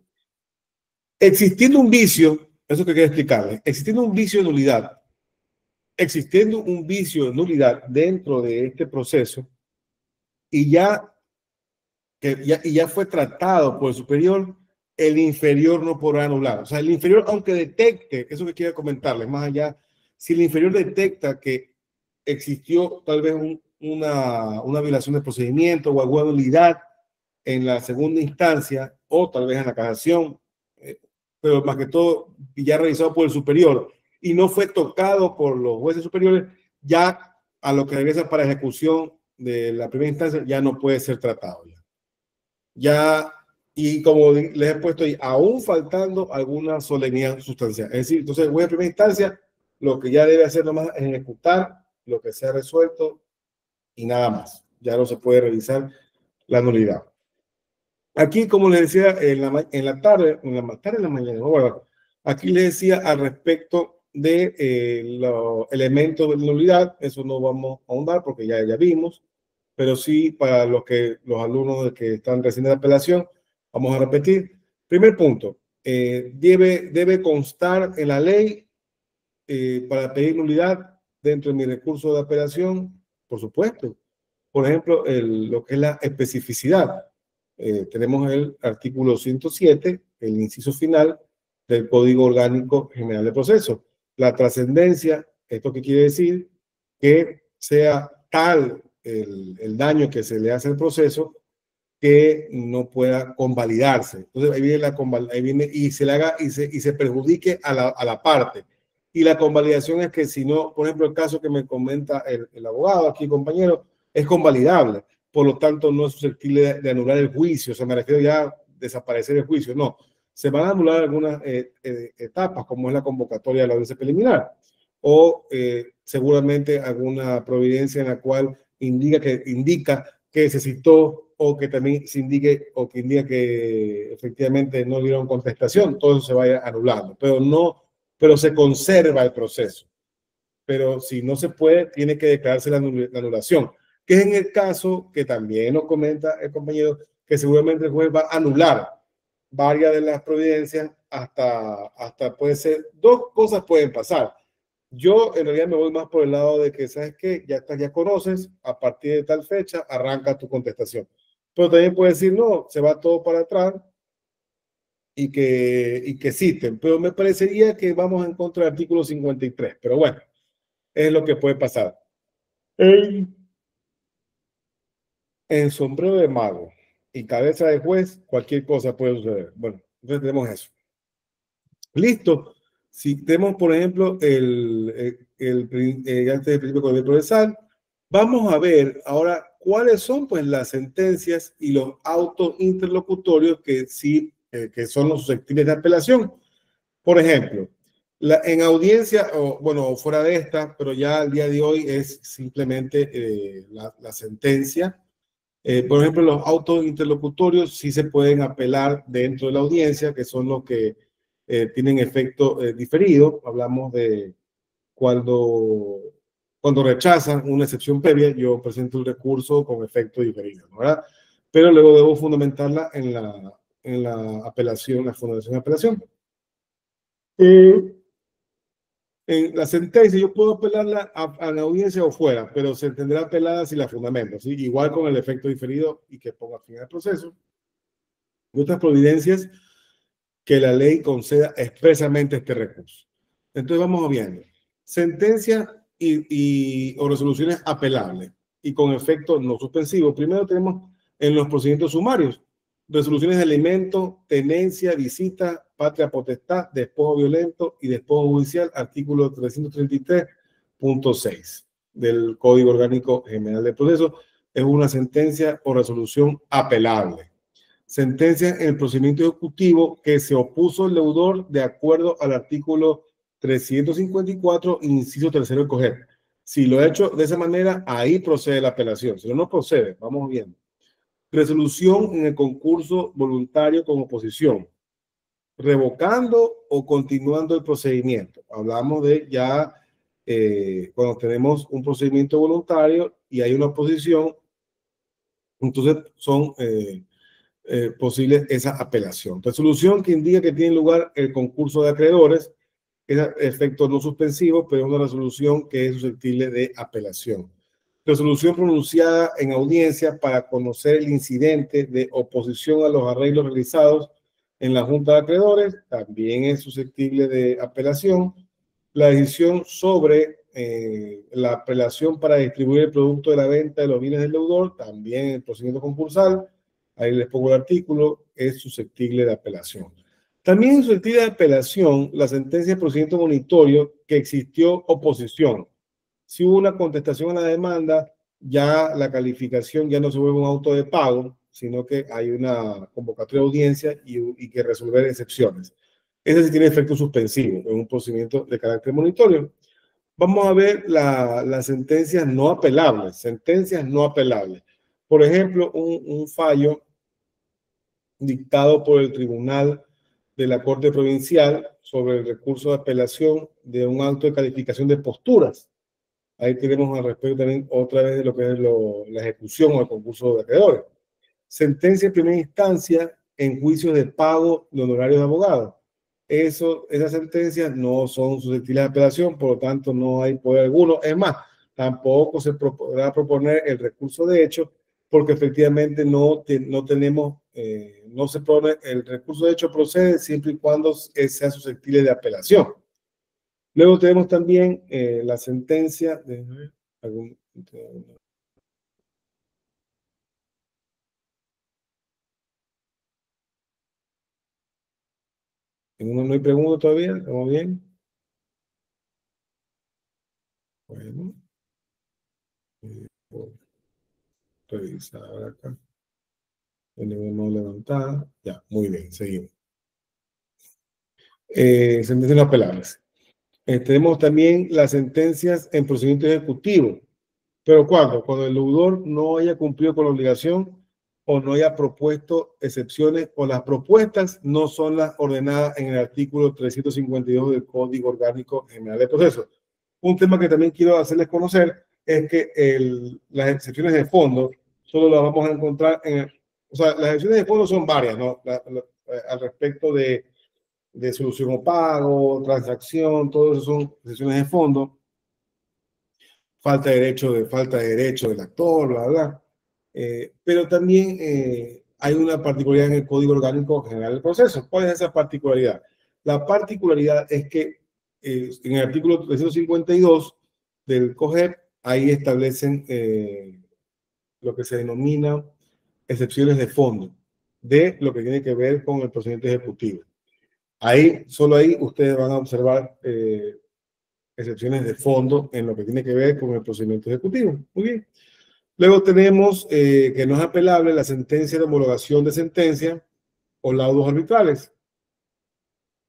Existiendo un vicio, eso que quiero explicarles, existiendo un vicio de nulidad, dentro de este proceso y ya fue tratado por el superior, el inferior no podrá anular. O sea, el inferior, aunque detecte, eso que quiero comentarles, más allá, si el inferior detecta que existió tal vez una violación de procedimiento o alguna nulidad en la segunda instancia o tal vez en la casación, pero más que todo ya realizado por el superior y no fue tocado por los jueces superiores, ya a lo que regresa para ejecución de la primera instancia ya no puede ser tratado. Ya, y como les he puesto ahí, aún faltando alguna solemnidad sustancial. Es decir, entonces el juez de primera instancia lo que ya debe hacer nomás es ejecutar lo que se ha resuelto y nada más. Ya no se puede revisar la nulidad. Aquí, como les decía, en la tarde, en la mañana, bueno, aquí les decía al respecto de los elementos de nulidad, eso no vamos a ahondar porque ya vimos, pero sí para los alumnos que están recién de la apelación, vamos a repetir. Primer punto, debe constar en la ley para pedir nulidad dentro de mi recurso de apelación, por supuesto. Por ejemplo, lo que es la especificidad. Tenemos el artículo 107, el inciso final del Código Orgánico General de Proceso. La trascendencia, ¿esto qué quiere decir? Que sea tal el daño que se le hace al proceso que no pueda convalidarse. Entonces ahí viene y se le haga y se perjudique a la parte. Y la convalidación es que si no, por ejemplo, el caso que me comenta el abogado aquí, compañero, es convalidable. Por lo tanto, no es susceptible de anular el juicio. O sea, me refiero ya a desaparecer el juicio. No, se van a anular algunas etapas, como es la convocatoria de la audiencia preliminar. O seguramente alguna providencia en la cual indica que se citó o que también se indique o que indica que efectivamente no dieron contestación, todo eso se vaya anulando, pero se conserva el proceso. Pero si no se puede, tiene que declararse la anulación, que es en el caso que también nos comenta el compañero, que seguramente el juez va a anular varias de las providencias hasta puede ser, dos cosas pueden pasar. Yo en realidad me voy más por el lado de que, ¿sabes qué? Ya conoces, a partir de tal fecha arranca tu contestación. Pero también puede decir, no, se va todo para atrás y que citen. Pero me parecería que vamos en contra del artículo 53. Pero bueno, es lo que puede pasar. En sombrero de mago y cabeza de juez, cualquier cosa puede suceder. Bueno, entonces tenemos eso. Listo. Si tenemos, por ejemplo, antes del principio con el procesal, vamos a ver ahora cuáles son pues las sentencias y los autos interlocutorios que sí que son los susceptibles de apelación. Por ejemplo, en audiencia, o bueno, fuera de esta, pero ya al día de hoy es simplemente la sentencia. Por ejemplo, los autos interlocutorios sí se pueden apelar dentro de la audiencia, que son los que tienen efecto diferido. Hablamos de cuando rechazan una excepción previa, yo presento un recurso con efecto diferido, ¿verdad? pero luego debo fundamentarla en la apelación, la fundamentación de apelación. En la sentencia yo puedo apelarla a la audiencia o fuera, pero se tendrá apelada si la fundamento, ¿sí? Igual con el efecto diferido y que ponga fin al proceso. Y otras providencias que la ley conceda expresamente este recurso. Entonces vamos viendo. Sentencias o resoluciones apelables y con efecto no suspensivo. Primero tenemos en los procedimientos sumarios, resoluciones de alimento, tenencia, visita, patria potestad, despojo violento y despojo judicial, artículo 333.6 del Código Orgánico General del Proceso. Es una sentencia o resolución apelable. Sentencia en el procedimiento ejecutivo que se opuso el deudor de acuerdo al artículo 354, inciso tercero del COGEP. Si lo he hecho de esa manera, ahí procede la apelación. Si no procede, vamos viendo. Resolución en el concurso voluntario con oposición, revocando o continuando el procedimiento. Hablamos de ya cuando tenemos un procedimiento voluntario y hay una oposición, entonces son posibles esa apelación. Resolución que indica que tiene lugar el concurso de acreedores, es efecto no suspensivo, pero es una resolución que es susceptible de apelación. Resolución pronunciada en audiencia para conocer el incidente de oposición a los arreglos realizados en la Junta de Acreedores, también es susceptible de apelación. La decisión sobre la apelación para distribuir el producto de la venta de los bienes del deudor, también en el procedimiento concursal, ahí les pongo el artículo, es susceptible de apelación. También es susceptible de apelación la sentencia de procedimiento monitorio que existió oposición. Si hubo una contestación a la demanda, ya la calificación ya no se vuelve un auto de pago, sino que hay una convocatoria de audiencia y que resolver excepciones. Ese sí tiene efecto suspensivo en un procedimiento de carácter monitorio. Vamos a ver las sentencias no apelables. Sentencias no apelables. Por ejemplo, un fallo dictado por el Tribunal de la Corte Provincial sobre el recurso de apelación de un acto de calificación de posturas. Ahí tenemos al respecto también otra vez de lo que es la ejecución o el concurso de acreedores. Sentencia en primera instancia en juicios de pago de honorarios de abogados. Esas sentencias no son susceptibles de apelación, por lo tanto no hay poder alguno. Es más, tampoco se podrá proponer el recurso de hecho, porque efectivamente no tenemos, no se propone, el recurso de hecho procede siempre y cuando sea susceptible de apelación. Luego tenemos también la sentencia de... ¿En uno no hay pregunta todavía? ¿Estamos bien? Bueno. Revisar acá. Tenemos no levantada. Ya, muy bien, seguimos. Sentencias no apelables. Tenemos también las sentencias en procedimiento ejecutivo. ¿Pero cuándo? Cuando el deudor no haya cumplido con la obligación o no haya propuesto excepciones o las propuestas no son las ordenadas en el artículo 352 del Código Orgánico General del Proceso. Un tema que también quiero hacerles conocer es que las excepciones de fondo solo las vamos a encontrar o sea, las excepciones de fondo son varias, ¿no? Al respecto de solución o pago, transacción, todo eso son excepciones de fondo. Falta de derecho del actor, bla, bla. Pero también hay una particularidad en el Código Orgánico General del Proceso. ¿Cuál es esa particularidad? La particularidad es que en el artículo 352 del COGEP, ahí establecen lo que se denomina excepciones de fondo de lo que tiene que ver con el procedimiento ejecutivo. Solo ahí ustedes van a observar excepciones de fondo en lo que tiene que ver con el procedimiento ejecutivo. Muy bien. Luego tenemos que no es apelable la sentencia de homologación de sentencia o laudos arbitrales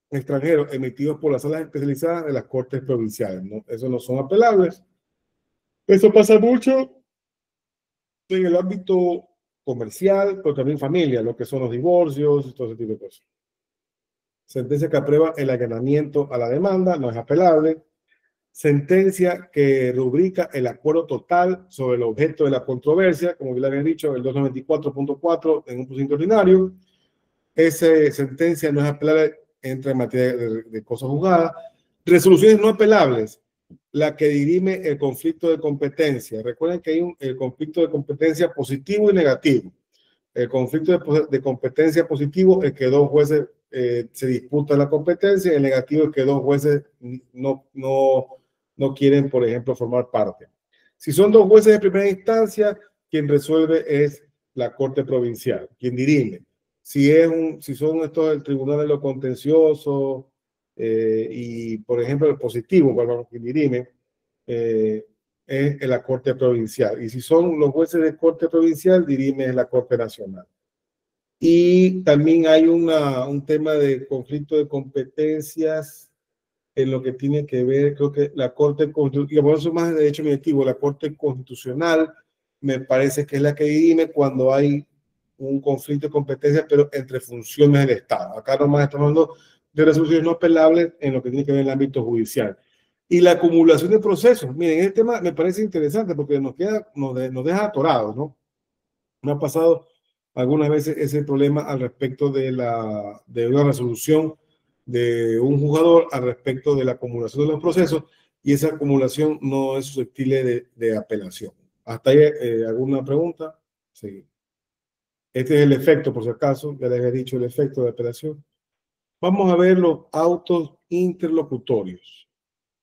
extranjeros emitidos por las salas especializadas de las cortes provinciales, ¿no? Esos no son apelables. Eso pasa mucho en el ámbito comercial, pero también familia, lo que son los divorcios y todo ese tipo de cosas. Sentencia que aprueba el allanamiento a la demanda, no es apelable. sentencia que rubrica el acuerdo total sobre el objeto de la controversia, como ya le habían dicho, el 294.4 en un procedimiento ordinario. Esa sentencia no es apelable, entra en materia de cosas juzgadas. Resoluciones no apelables, la que dirime el conflicto de competencia. Recuerden que hay el conflicto de competencia positivo y negativo. El conflicto de competencia positivo es que dos jueces se disputan la competencia, y el negativo es que dos jueces no quieren, por ejemplo, formar parte. Si son dos jueces de primera instancia, quien resuelve es la Corte Provincial, quien dirime. Si son estos el Tribunal de lo Contencioso y, por ejemplo, el positivo, bueno, quien dirime, es la Corte Provincial. Y si son los jueces de Corte Provincial, dirime la Corte Nacional. Y también hay un tema de conflicto de competencias en lo que tiene que ver, creo que la Corte Constitucional, por eso más de derecho administrativo, la Corte Constitucional me parece que es la que dirime cuando hay un conflicto de competencias, pero entre funciones del Estado. Acá nomás estamos hablando de resoluciones no apelables en lo que tiene que ver en el ámbito judicial. Y la acumulación de procesos. Miren, este tema me parece interesante porque nos deja atorados, ¿no? Me ha pasado algunas veces ese problema al respecto de una resolución de un juzgador al respecto de la acumulación de los procesos, y esa acumulación no es susceptible de apelación. ¿Hasta ahí alguna pregunta? Sí. Este es el efecto, por si acaso, ya les había dicho el efecto de apelación. Vamos a ver los autos interlocutorios.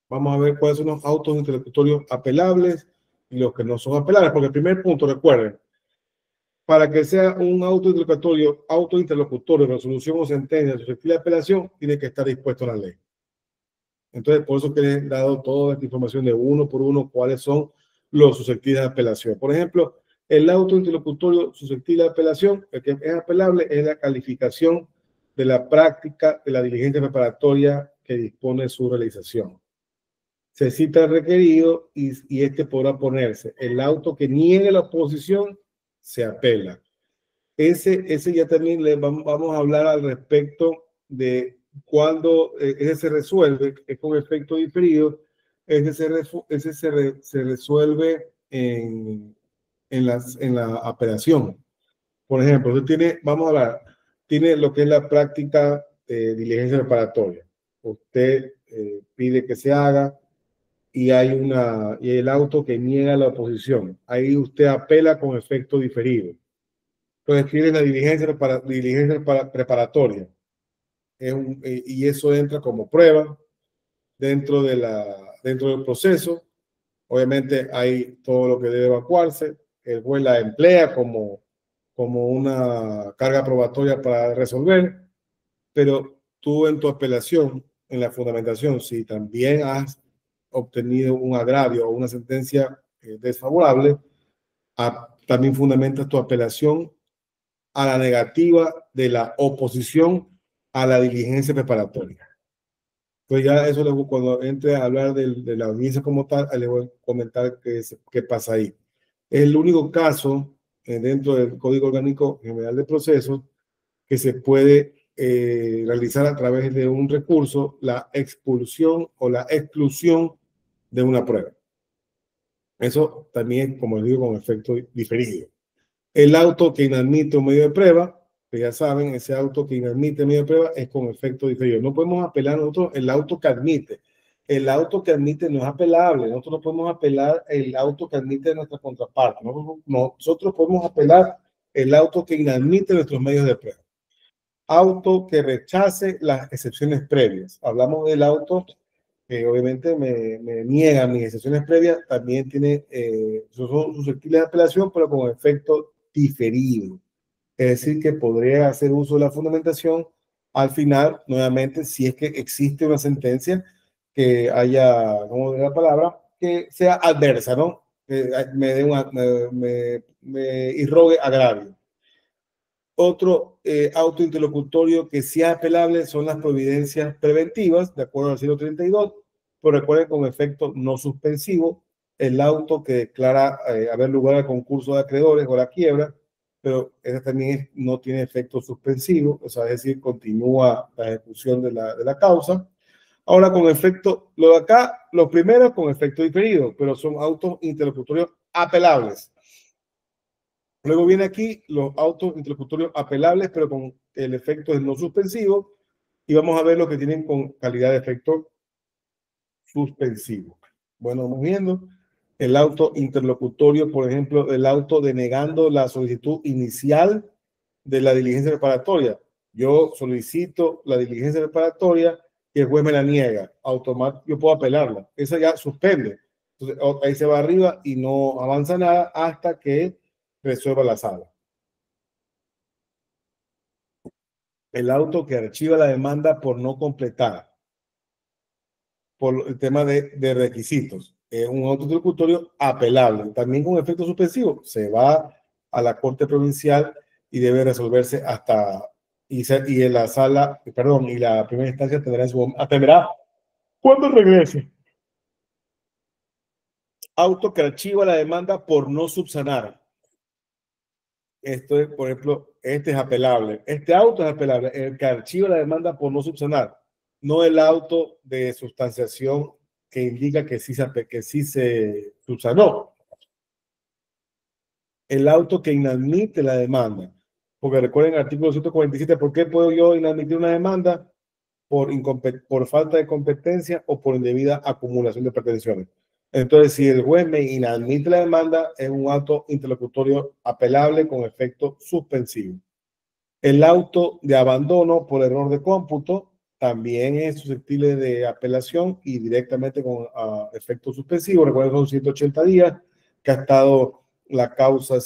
Vamos a ver cuáles son los autos interlocutorios apelables y los que no son apelables, porque el primer punto, recuerden, para que sea un auto interlocutorio, resolución o sentencia susceptible de apelación, tiene que estar dispuesto a la ley. Entonces, por eso que les he dado toda esta información de uno por uno, cuáles son los susceptibles de apelación. Por ejemplo, el auto interlocutorio susceptible de apelación, el que es apelable, es la calificación de la práctica de la diligencia preparatoria que dispone su realización. Se cita el requerido y este podrá ponerse. El auto que niegue la oposición se apela. Ese ya también vamos a hablar al respecto de cuando ese se resuelve, es con efecto diferido. Ese se resuelve en la apelación. Por ejemplo, usted tiene lo que es la práctica de diligencia preparatoria. Usted pide que se haga y y el auto que niega la oposición. Ahí usted apela con efecto diferido. Entonces tiene la diligencia preparatoria. Y eso entra como prueba dentro del proceso. Obviamente hay todo lo que debe evacuarse. El juez la emplea como una carga probatoria para resolver, pero tú en tu apelación, en la fundamentación, si también has obtenido un agravio o una sentencia desfavorable, también fundamentas tu apelación a la negativa de la oposición a la diligencia preparatoria. Entonces ya eso luego, cuando entre a hablar de la audiencia como tal, le voy a comentar qué pasa ahí. Es el único caso dentro del Código Orgánico General de Procesos que se puede realizar a través de un recurso la expulsión o la exclusión de una prueba. Eso también, como les digo, con efecto diferido. El auto que inadmite un medio de prueba, que ya saben, ese auto que inadmite medio de prueba es con efecto diferido. No podemos apelar nosotros el auto que admite. El auto que admite no es apelable. Nosotros no podemos apelar el auto que admite nuestra contraparte. Nosotros podemos apelar el auto que inadmite nuestros medios de prueba. Auto que rechace las excepciones previas. Hablamos del auto que obviamente me niega mis excepciones previas, también tiene, son susceptibles de apelación, pero con efecto diferido. Es decir, que podría hacer uso de la fundamentación al final, nuevamente, si es que existe una sentencia que haya, ¿cómo es la palabra? Que sea adversa, ¿no? Que me irrogue agravio. Otro auto interlocutorio que sea apelable son las providencias preventivas, de acuerdo al 132, pero recuerden con efecto no suspensivo, el auto que declara haber lugar al concurso de acreedores o la quiebra, pero ese también no tiene efecto suspensivo, o sea, es decir, continúa la ejecución de la causa. Ahora con efecto, lo de acá, los primeros con efecto diferido, pero son autos interlocutorios apelables. Luego viene aquí los autos interlocutorios apelables, pero con el efecto de no suspensivo, y vamos a ver lo que tienen con calidad de efecto suspensivo. Bueno, vamos viendo el auto interlocutorio, por ejemplo, el auto denegando la solicitud inicial de la diligencia preparatoria. Yo solicito la diligencia preparatoria y el juez me la niega. Automáticamente yo puedo apelarla. Esa ya suspende. Entonces, ahí se va arriba y no avanza nada hasta que resuelva la sala. El auto que archiva la demanda por no completar, por el tema de requisitos. Es un auto interlocutorio apelable. También con efecto suspensivo. Se va a la Corte Provincial y debe resolverse hasta, y en la sala, perdón, y la primera instancia tendrá cuando regrese. Auto que archiva la demanda por no subsanar. Esto es, por ejemplo, este es apelable. Este auto es apelable, el que archiva la demanda por no subsanar, no el auto de sustanciación que indica que sí se subsanó. El auto que inadmite la demanda. Porque recuerden el artículo 147, ¿por qué puedo yo inadmitir una demanda? Por falta de competencia o por indebida acumulación de pretensiones. Entonces, si el juez me inadmite la demanda, es un auto interlocutorio apelable con efecto suspensivo. El auto de abandono por error de cómputo también es susceptible de apelación y directamente con efecto suspensivo. Recuerden, son 180 días que ha estado la causa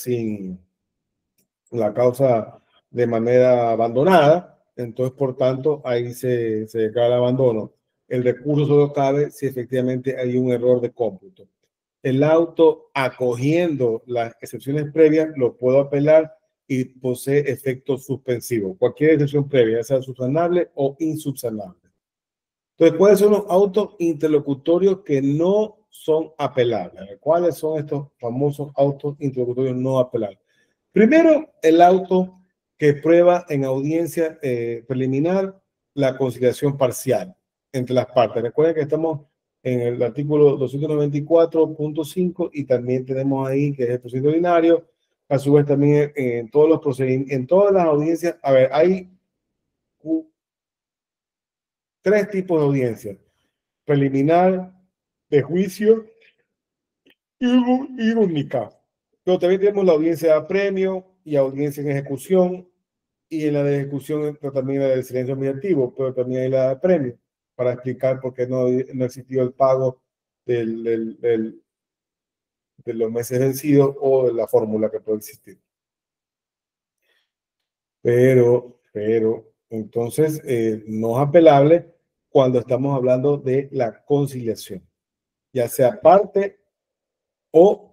de manera abandonada. Entonces, por tanto, ahí se declara el abandono. El recurso solo cabe si efectivamente hay un error de cómputo. El auto acogiendo las excepciones previas lo puedo apelar y posee efecto suspensivo. Cualquier excepción previa, sea subsanable o insubsanable. Entonces, ¿cuáles son los autos interlocutorios que no son apelables? ¿Cuáles son estos famosos autos interlocutorios no apelables? Primero, el auto que prueba en audiencia preliminar la conciliación parcial entre las partes. Recuerden que estamos en el artículo 294.5 y también tenemos ahí que es el procedimiento ordinario. A su vez también en todos los procedimientos, en todas las audiencias, a ver, hay tres tipos de audiencias: preliminar, de juicio y única. Pero también tenemos la audiencia de apremio y audiencia en ejecución, y en la de ejecución también la del silencio mediativo, pero también hay la de apremio, para explicar por qué no existió el pago de los meses vencidos o de la fórmula que puede existir. Pero, entonces, no es apelable cuando estamos hablando de la conciliación, ya sea parte o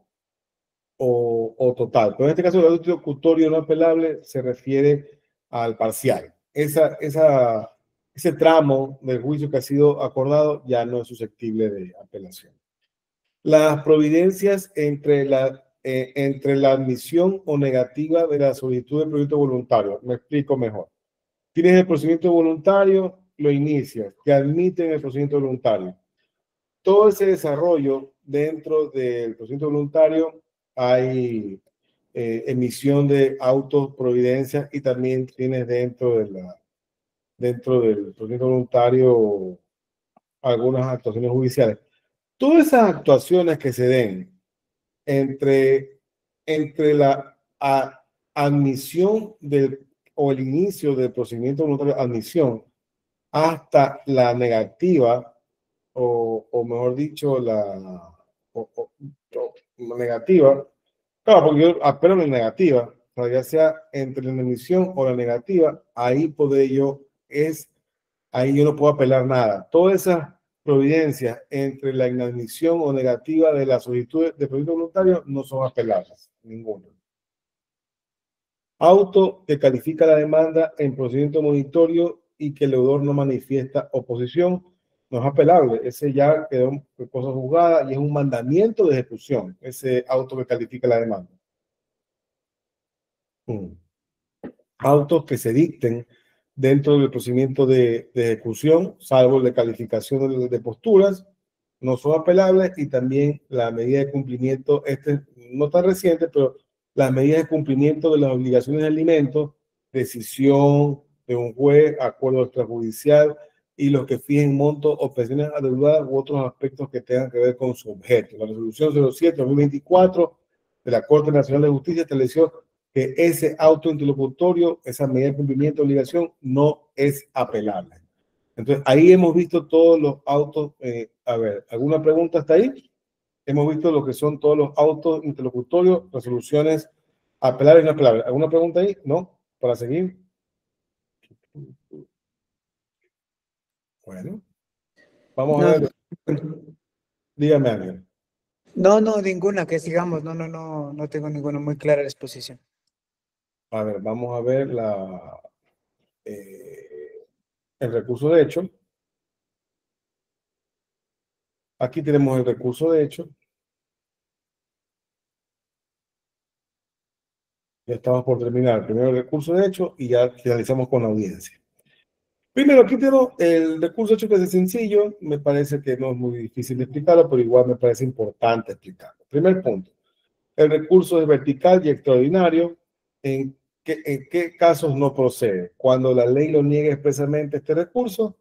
total. Pero en este caso, el auto interlocutorio no apelable se refiere al parcial. Ese tramo del juicio que ha sido acordado ya no es susceptible de apelación. Las providencias entre la admisión o negativa de la solicitud de proyecto voluntario. Me explico mejor. Tienes el procedimiento voluntario, lo inicias, te admiten el procedimiento voluntario. Todo ese desarrollo dentro del procedimiento voluntario hay emisión de autos, providencias, y también tienes dentro del procedimiento voluntario algunas actuaciones judiciales. Todas esas actuaciones que se den entre la admisión o el inicio del procedimiento voluntario, admisión, hasta la negativa, o mejor dicho, la negativa. Claro, porque yo apelo en la negativa, o sea, ya sea entre la admisión o la negativa, ahí yo no puedo apelar nada. Todas esas providencias entre la inadmisión o negativa de la solicitud de proyecto voluntario no son apelables, ninguno. Auto que califica la demanda en procedimiento monitorio y que el deudor no manifiesta oposición, no es apelable. Ese ya quedó cosa juzgada y es un mandamiento de ejecución, ese auto que califica la demanda. Autos que se dicten dentro del procedimiento de ejecución, salvo el de calificación de posturas, no son apelables, y también la medida de cumplimiento, no tan reciente, pero las medidas de cumplimiento de las obligaciones de alimentos, decisión de un juez, acuerdo extrajudicial, y los que fijen montos o pensiones adeudadas u otros aspectos que tengan que ver con su objeto. La resolución 07/2024 de la Corte Nacional de Justicia estableció que ese auto interlocutorio, esa medida de cumplimiento de obligación, no es apelable. Entonces, ahí hemos visto todos los autos. A ver, ¿alguna pregunta hasta ahí? Hemos visto lo que son todos los autos interlocutorios, resoluciones apelables y no apelables. ¿Alguna pregunta ahí? ¿No? ¿Para seguir? Bueno, vamos a ver. Dígame, Ángel. No, ninguna, que sigamos. No tengo ninguna muy clara la exposición. A ver, vamos a ver el recurso de hecho. Aquí tenemos el recurso de hecho. Ya estamos por terminar. Primero el recurso de hecho y ya finalizamos con la audiencia. Primero, aquí tengo el recurso de hecho, que es sencillo. Me parece que no es muy difícil de explicarlo, pero igual me parece importante explicarlo. Primer punto. El recurso es vertical y extraordinario. ¿En qué casos no procede? Cuando la ley lo niega expresamente este recurso,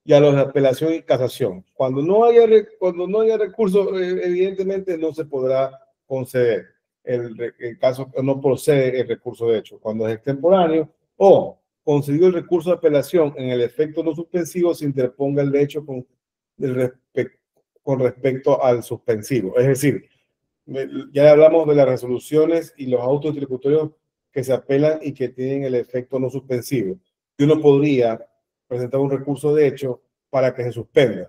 y a los de apelación y casación. Cuando no haya recurso, evidentemente no se podrá conceder el caso que no procede el recurso de hecho. Cuando es extemporáneo o concedido el recurso de apelación, en el efecto no suspensivo se interponga el hecho con respecto al suspensivo. Es decir, ya hablamos de las resoluciones y los autos interlocutorios que se apelan y que tienen el efecto no suspensivo. Y uno podría presentar un recurso de hecho para que se suspenda,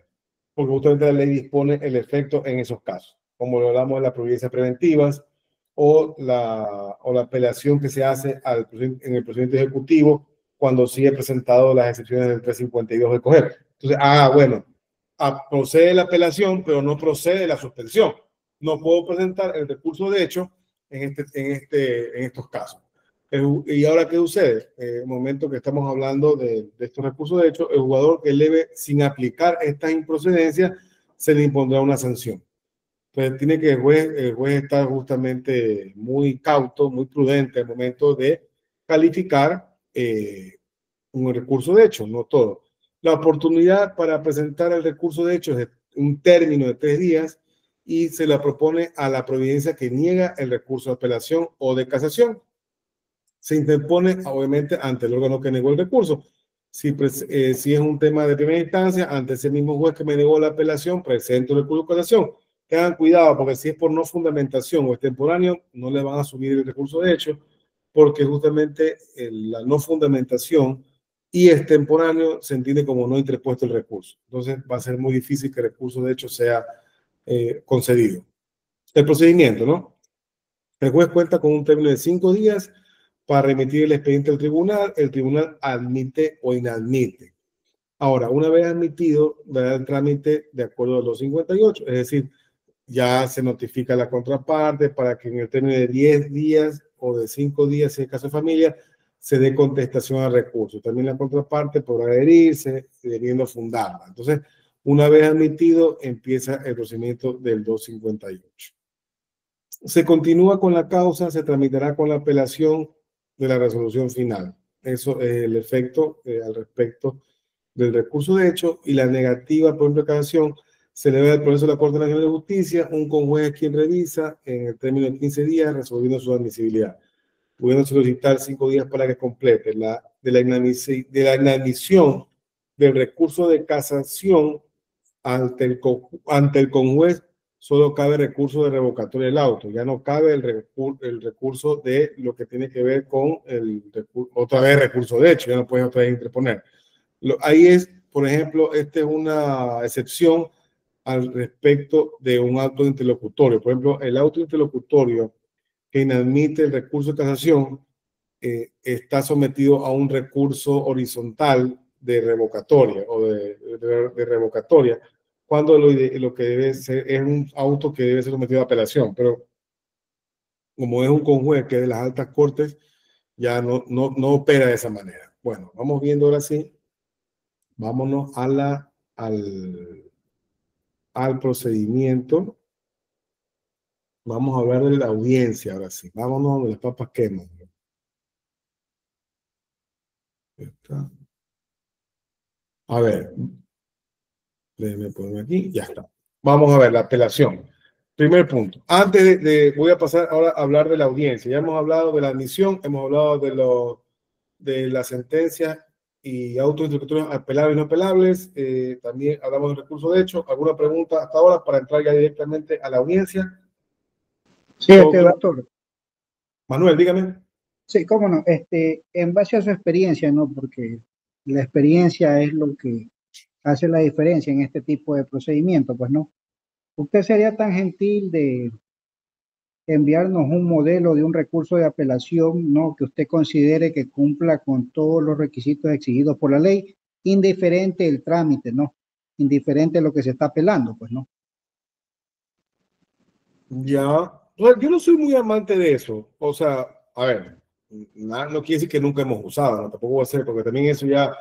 porque justamente la ley dispone el efecto en esos casos, como lo hablamos de las providencias preventivas o la apelación que se hace en el procedimiento ejecutivo cuando sigue presentado las excepciones del 352 de COGER. Entonces, bueno, procede la apelación, pero no procede la suspensión. No puedo presentar el recurso de hecho en estos casos. ¿Y ahora qué sucede? En el momento que estamos hablando de estos recursos de hecho, el jugador que eleve sin aplicar estas improcedencias, se le impondrá una sanción. Entonces tiene que el juez estar justamente muy cauto, muy prudente al momento de calificar un recurso de hecho, no todo. La oportunidad para presentar el recurso de hecho es un término de 3 días y se la propone a la providencia que niega el recurso de apelación o de casación. Se interpone, obviamente, ante el órgano que negó el recurso. Si es un tema de primera instancia, ante ese mismo juez que me negó la apelación, presento el recurso de casación. Tengan cuidado, porque si es por no fundamentación o extemporáneo, no le van a asumir el recurso de hecho, porque justamente la no fundamentación y extemporáneo se entiende como no interpuesto el recurso. Entonces va a ser muy difícil que el recurso de hecho sea concedido. El procedimiento, ¿no? El juez cuenta con un término de 5 días para remitir el expediente al tribunal. El tribunal admite o inadmite. Ahora, una vez admitido, dará el trámite de acuerdo a los 58, es decir, ya se notifica a la contraparte para que en el término de 10 días o de 5 días, si es caso de familia, se dé contestación al recurso. También la contraparte podrá adherirse, debiendo fundarla. Entonces, una vez admitido, empieza el procedimiento del 258. Se continúa con la causa, se tramitará con la apelación de la resolución final. Eso es el efecto al respecto del recurso de hecho, y la negativa por imprecaución se le da el proceso de la Corte Nacional de Justicia, un conjuez quien revisa en el término de 15 días resolviendo su admisibilidad, pudiendo solicitar 5 días para que complete. De la inadmisión del recurso de casación ante el conjuez solo cabe recurso de revocatoria del auto, ya no cabe el recurso de lo que tiene que ver con otra vez recurso de hecho, ya no puedes otra vez interponer. Ahí es, por ejemplo, esta es una excepción al respecto de un auto interlocutorio. Por ejemplo, el auto interlocutorio que inadmite el recurso de casación está sometido a un recurso horizontal de revocatoria o de revocatoria, cuando lo que debe ser es un auto que debe ser sometido a apelación. Pero como es un conjuez que es de las altas cortes, ya no opera de esa manera. Bueno, vamos viendo ahora sí. Vámonos a al procedimiento. Vamos a hablar de la audiencia ahora sí. Vámonos de las papas queman. A ver, déjenme poner aquí, ya está. Vamos a ver la apelación. Primer punto. Antes voy a pasar ahora a hablar de la audiencia. Ya hemos hablado de la admisión, hemos hablado de las sentencias y autos interlocutorios apelables y no apelables. También hablamos del recurso de hecho. ¿Alguna pregunta hasta ahora para entrar ya directamente a la audiencia? Sí, doctor. Manuel, dígame. Sí, cómo no. En base a su experiencia, ¿no? Porque la experiencia es lo que hace la diferencia en este tipo de procedimiento, pues, ¿no? ¿Usted sería tan gentil de enviarnos un modelo de un recurso de apelación, ¿no? Que usted considere que cumpla con todos los requisitos exigidos por la ley, indiferente el trámite, ¿no? Indiferente lo que se está apelando, pues, ¿no? Ya. Bueno, yo no soy muy amante de eso. O sea, a ver, no quiere decir que nunca hemos usado, ¿no? Tampoco voy a hacer, porque también eso ya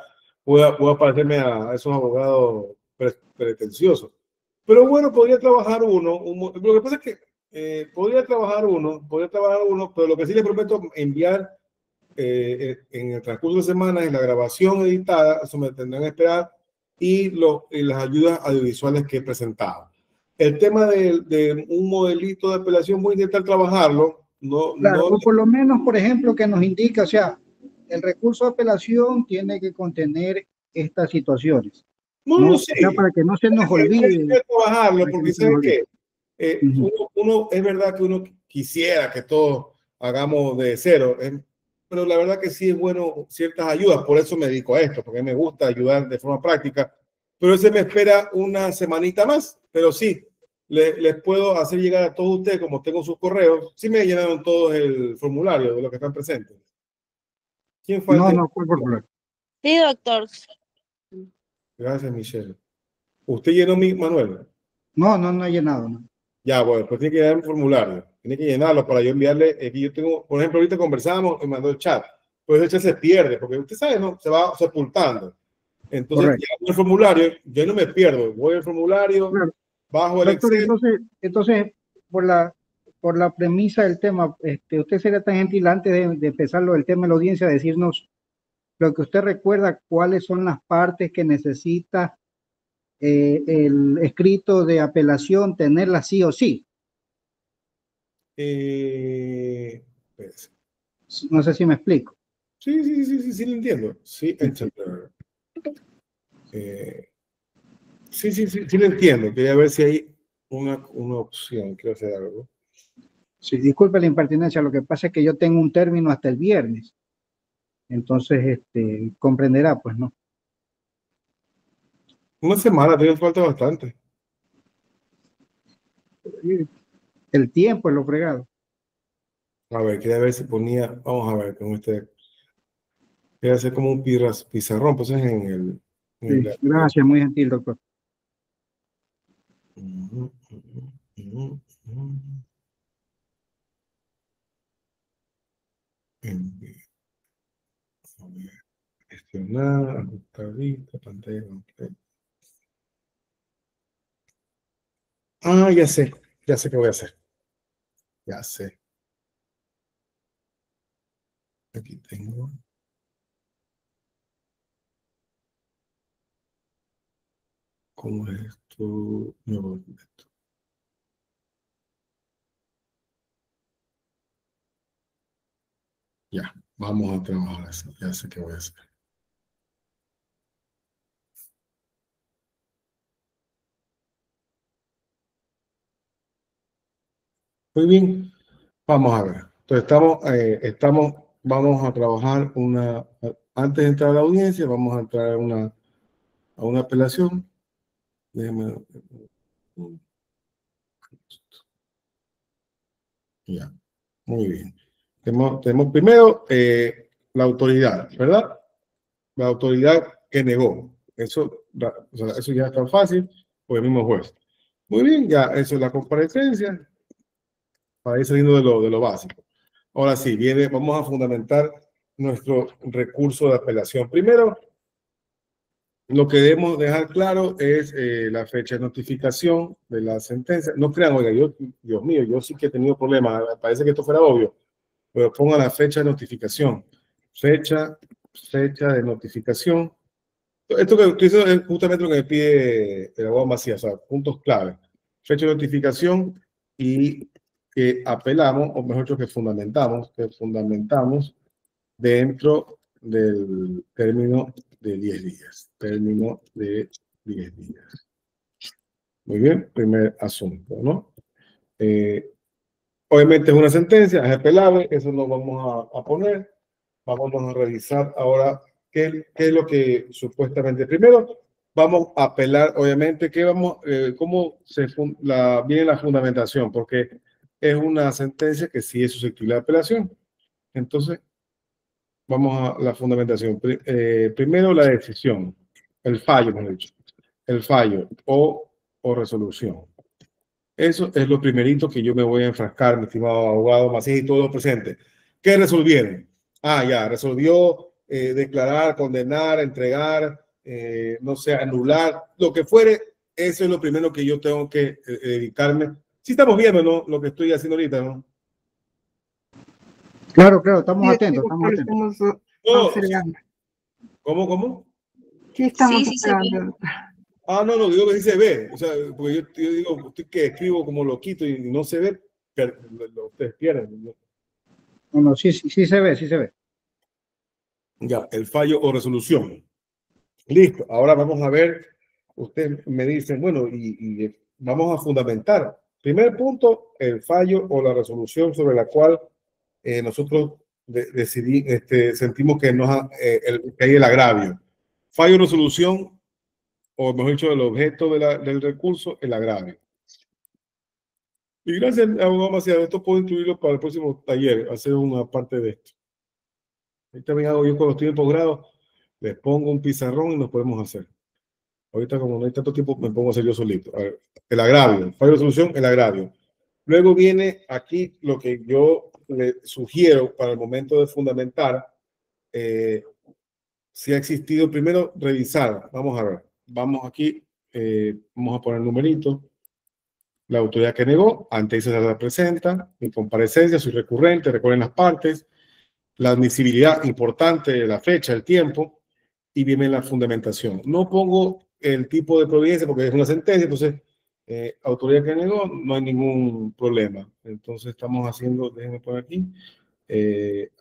puede parecerme a esos abogados pretenciosos. Pero bueno, podría trabajar uno. Lo que pasa es que podría trabajar uno, pero lo que sí le prometo enviar en el transcurso de semanas es la grabación editada, eso me tendrán que esperar, y las ayudas audiovisuales que he presentado. El tema de un modelito de apelación voy a intentar trabajarlo. Claro, o por lo menos, por ejemplo, que nos indique, o sea, el recurso de apelación tiene que contener estas situaciones. No O sé. sea, para que no se nos olvide. Trabajarlo, porque ¿sabes qué? Es verdad que uno quisiera que todos hagamos de cero, pero la verdad que sí es bueno ciertas ayudas, por eso me dedico a esto, porque me gusta ayudar de forma práctica, pero ese me espera una semanita más, pero sí, les puedo hacer llegar a todos ustedes, como tengo sus correos, sí me llenaron todos el formulario de los que están presentes. ¿Quién falta? No, fue por favor. Sí, doctor. Gracias, Michelle. ¿Usted llenó Manuel? No he llenado, ¿no? Ya, bueno, pues tiene que llenar un formulario, tiene que llenarlo para yo enviarle, yo tengo, por ejemplo, ahorita conversamos y mandó el chat, pues el chat se pierde, porque usted sabe, ¿no? Se va sepultando. Entonces, ya el formulario, yo no me pierdo, voy al formulario, claro. Bajo el Doctor, Excel. Entonces, por la premisa del tema, usted sería tan gentil antes de empezar el tema de la audiencia, decirnos lo que usted recuerda, cuáles son las partes que necesita el escrito de apelación, tenerla sí o sí. Pues. No sé si me explico. Sí, lo entiendo. Sí, sí lo entiendo. Quería ver si hay una opción. Quiero hacer algo. Sí, disculpe la impertinencia. Lo que pasa es que yo tengo un término hasta el viernes. Entonces, comprenderá, pues, ¿no? Una semana, te falta bastante. El tiempo es lo fregado. A ver, quería ver si ponía, vamos a ver, con quería hacer como un pizarrón, pues es en el... Gracias, muy gentil, doctor. Gestionar, ajustar vista, pantalla completa. Ah, ya sé qué voy a hacer. Ya sé. Aquí tengo. ¿Cómo es esto? Nuevo documento. Ya, vamos a trabajar eso. Ya sé qué voy a hacer. Muy bien. Vamos a ver. Entonces vamos a trabajar antes de entrar a la audiencia, vamos a entrar a una apelación. Déjeme. Ya, muy bien. Tenemos primero la autoridad, ¿verdad? La autoridad que negó. Eso ya es tan fácil por el mismo juez. Muy bien, ya eso es la comparecencia. Para ir saliendo de lo básico. Ahora sí, vamos a fundamentar nuestro recurso de apelación. Primero, lo que debemos dejar claro es la fecha de notificación de la sentencia. No crean, oiga, Dios mío, yo sí que he tenido problemas. Parece que esto fuera obvio, pero pongan la fecha de notificación. Fecha de notificación. Esto que estoy diciendo es justamente lo que me pide el abogado Macías, o sea, puntos clave. Fecha de notificación y que apelamos, o mejor dicho, que fundamentamos dentro del término de 10 días. Término de 10 días. Muy bien, primer asunto, ¿no? Obviamente es una sentencia, es apelable, eso lo vamos a poner. Vamos a revisar ahora qué es lo que supuestamente. Primero, vamos a apelar, obviamente, cómo viene la fundamentación, porque es una sentencia que sí es susceptible de apelación. Entonces, vamos a la fundamentación. Primero, la decisión, el fallo, mejor dicho, el fallo o resolución. Eso es lo primerito que yo me voy a enfrascar, mi estimado abogado Macías y todos los presentes. ¿Qué resolvieron? Ya, resolvió declarar, condenar, entregar, no sé, anular, lo que fuere. Eso es lo primero que yo tengo que dedicarme. Sí estamos viendo, ¿no? Lo que estoy haciendo ahorita, ¿no? Claro, estamos Sí, atentos, estamos atentos. estamos No, observando. ¿Cómo? Sí, estamos Sí, se ve. observando. No, digo que sí se ve. O sea, porque yo digo, usted que escribo como loquito y no se ve, ustedes pierden, ¿no? No, sí se ve, sí se ve. Ya, el fallo o resolución. Listo. Ahora vamos a ver, usted me dice, bueno, y vamos a fundamentar. Primer punto, el fallo o la resolución sobre la cual nosotros sentimos que, que hay el agravio. Fallo o resolución, o mejor dicho, el objeto del recurso, el agravio. Y gracias, abogado Macías, esto puedo incluirlo para el próximo taller, hacer una parte de esto. Ahí también hago yo cuando estoy en posgrado, les pongo un pizarrón y nos podemos hacer. Ahorita, como no hay tanto tiempo, me pongo a hacer yo solito. A ver, el agravio, fallo de resolución, el agravio. Luego viene aquí lo que yo le sugiero para el momento de fundamentar, si ha existido, primero revisar. Vamos a ver, vamos aquí, vamos a poner numerito. La autoridad que negó, ante eso se la presenta, mi comparecencia, soy recurrente, recuerden las partes, la admisibilidad importante de la fecha, el tiempo, y viene la fundamentación. No pongo el tipo de providencia porque es una sentencia, entonces, autoridad que negó, no hay ningún problema. Entonces estamos haciendo, déjenme poner aquí,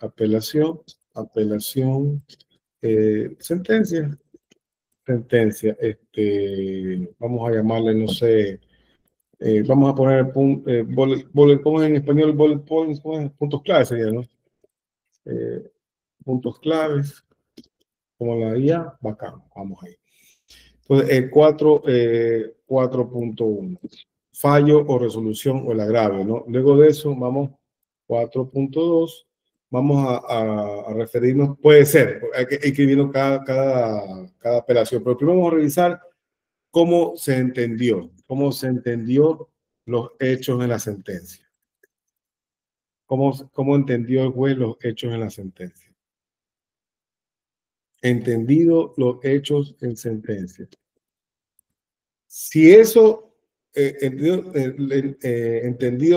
apelación, sentencia, vamos a llamarle, no sé, vamos a poner ¿cómo es en español? Bullet points, ¿cómo es? Puntos claves sería, ¿no? Puntos claves, como la IA, bacán, vamos ahí. Entonces, el 4.1, fallo o resolución o el agravio, ¿no? Luego de eso, vamos 4.2, vamos a referirnos, puede ser, hay que escribirnos cada apelación, pero primero vamos a revisar cómo se entendió los hechos en la sentencia. ¿Cómo entendió el juez los hechos en la sentencia? Entendido los hechos en sentencia. Si eso, entendido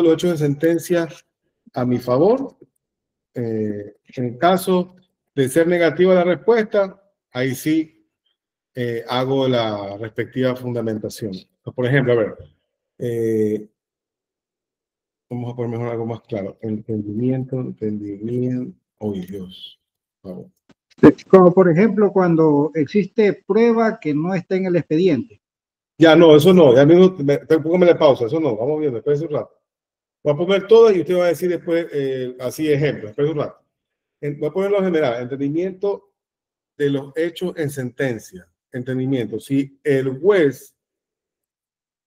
los hechos en sentencia a mi favor, en caso de ser negativa la respuesta, ahí sí hago la respectiva fundamentación. Por ejemplo, a ver, vamos a poner mejor algo más claro. Entendimiento, oh Dios. Vamos. Como por ejemplo cuando existe prueba que no está en el expediente. Ya no, eso no. Ya mismo, póngame la pausa. Eso no. Vamos viendo. Espérese un rato. Voy a poner todas y usted va a decir después, así ejemplo. Espérese un rato. Voy a ponerlo en general. Entendimiento de los hechos en sentencia. Entendimiento. Si el juez,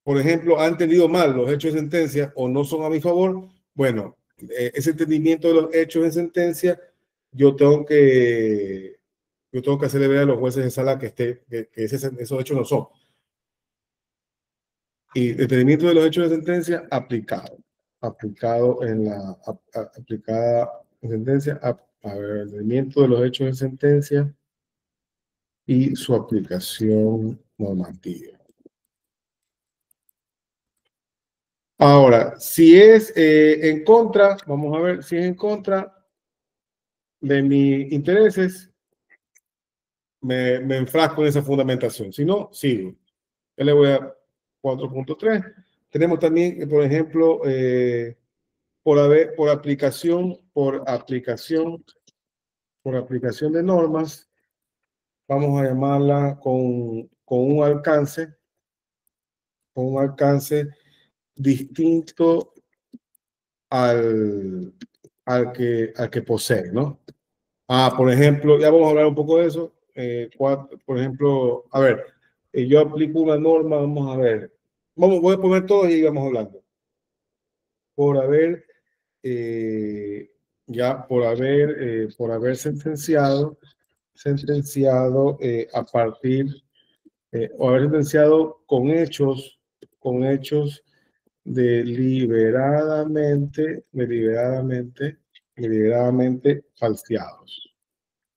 por ejemplo, ha entendido mal los hechos de sentencia o no son a mi favor, bueno, ese entendimiento de los hechos en sentencia, yo tengo que hacerle ver a los jueces de sala que esos hechos no son. Y entendimiento de los hechos de sentencia aplicado en sentencia, A ver, el rendimiento de los hechos de sentencia y su aplicación normativa. Ahora, si es en contra, vamos a ver si es en contra de mis intereses, me enfrasco en esa fundamentación. Si no, sigo. Yo le voy a 4.3. Tenemos también, por ejemplo, por aplicación de normas, vamos a llamarla con un alcance distinto al que posee, ¿no? Por ejemplo, ya vamos a hablar un poco de eso. Por ejemplo, a ver, yo aplico una norma, vamos a ver. Voy a poner todo y vamos hablando. Por haber sentenciado a partir, o haber sentenciado con hechos deliberadamente falseados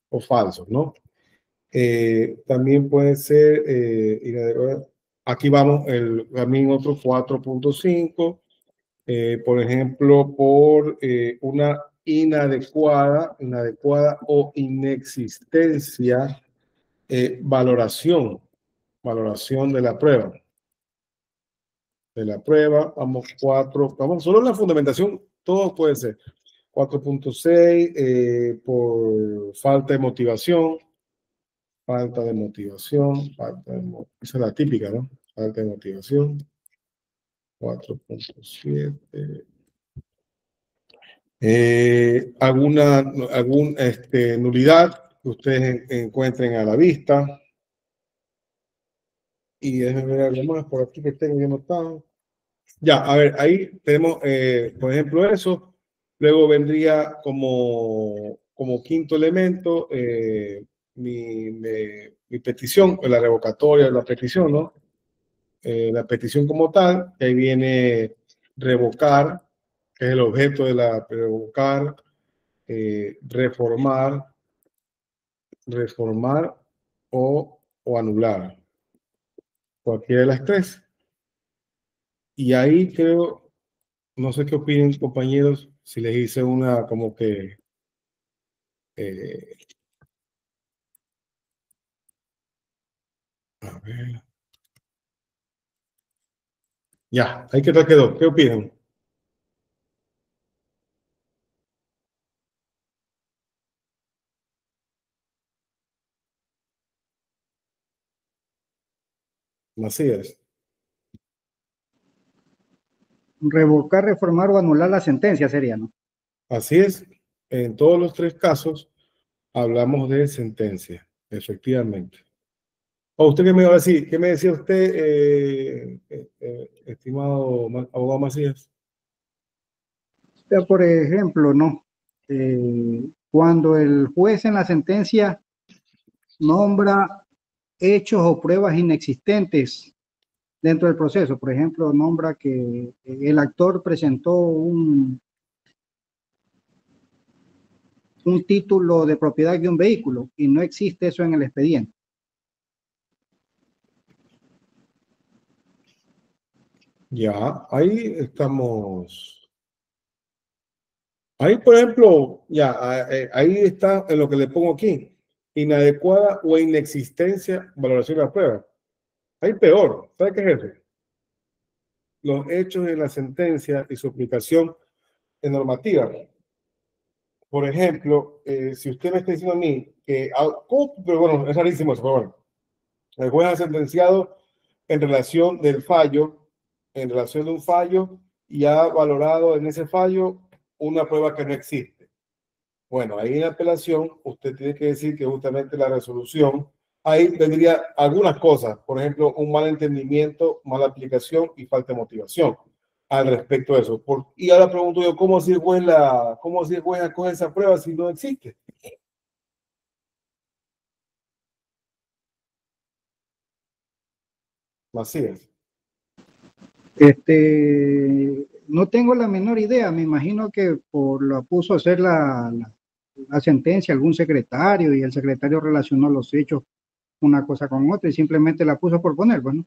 o falsos, ¿no? También puede ser, aquí vamos, también otro 4.5, por ejemplo, por una inadecuada o inexistencia, valoración de la prueba. Vamos solo la fundamentación, todo puede ser. 4.6, por falta de motivación. Esa es la típica, ¿no? Falta de motivación. 4.7. Alguna nulidad que ustedes encuentren a la vista. Y déjenme ver algo más por aquí que tengo yo notado. Ya, a ver, ahí tenemos, por ejemplo, eso. Luego vendría como quinto elemento mi petición, la revocatoria de la petición, ¿no? La petición como tal, que ahí viene revocar, que es el objeto de la revocar, reformar o anular. Cualquiera de las tres. Y ahí creo, no sé qué opinen, compañeros, si les hice una como que a ver. Ya, ahí quedó. ¿Qué opinan? Macías. Revocar, reformar o anular la sentencia sería, ¿no? Así es. En todos los tres casos hablamos de sentencia, efectivamente. ¿O usted qué me va a decir? ¿Qué me decía usted, estimado abogado Macías? O sea, por ejemplo, ¿no? Cuando el juez en la sentencia nombra hechos o pruebas inexistentes dentro del proceso, por ejemplo, nombra que el actor presentó un título de propiedad de un vehículo y no existe eso en el expediente. Ya, ahí estamos. Ahí, por ejemplo, ya, ahí está en lo que le pongo aquí. Inadecuada o inexistencia, valoración de la prueba. Ahí peor. ¿Sabe qué es eso? Los hechos de la sentencia y su aplicación en normativa. Por ejemplo, si usted me está diciendo a mí que, pero bueno, es rarísimo eso, pero bueno, el juez ha sentenciado en relación de un fallo y ha valorado en ese fallo una prueba que no existe. Bueno, ahí en la apelación usted tiene que decir que justamente la resolución, ahí vendría algunas cosas, por ejemplo, un mal entendimiento, mala aplicación y falta de motivación al respecto de eso. Y ahora pregunto yo, ¿cómo si el juez acoge esa prueba si no existe? Macías. No tengo la menor idea, me imagino que la puso a hacer la sentencia algún secretario y el secretario relacionó los hechos una cosa con otra y simplemente la puso por poner, bueno.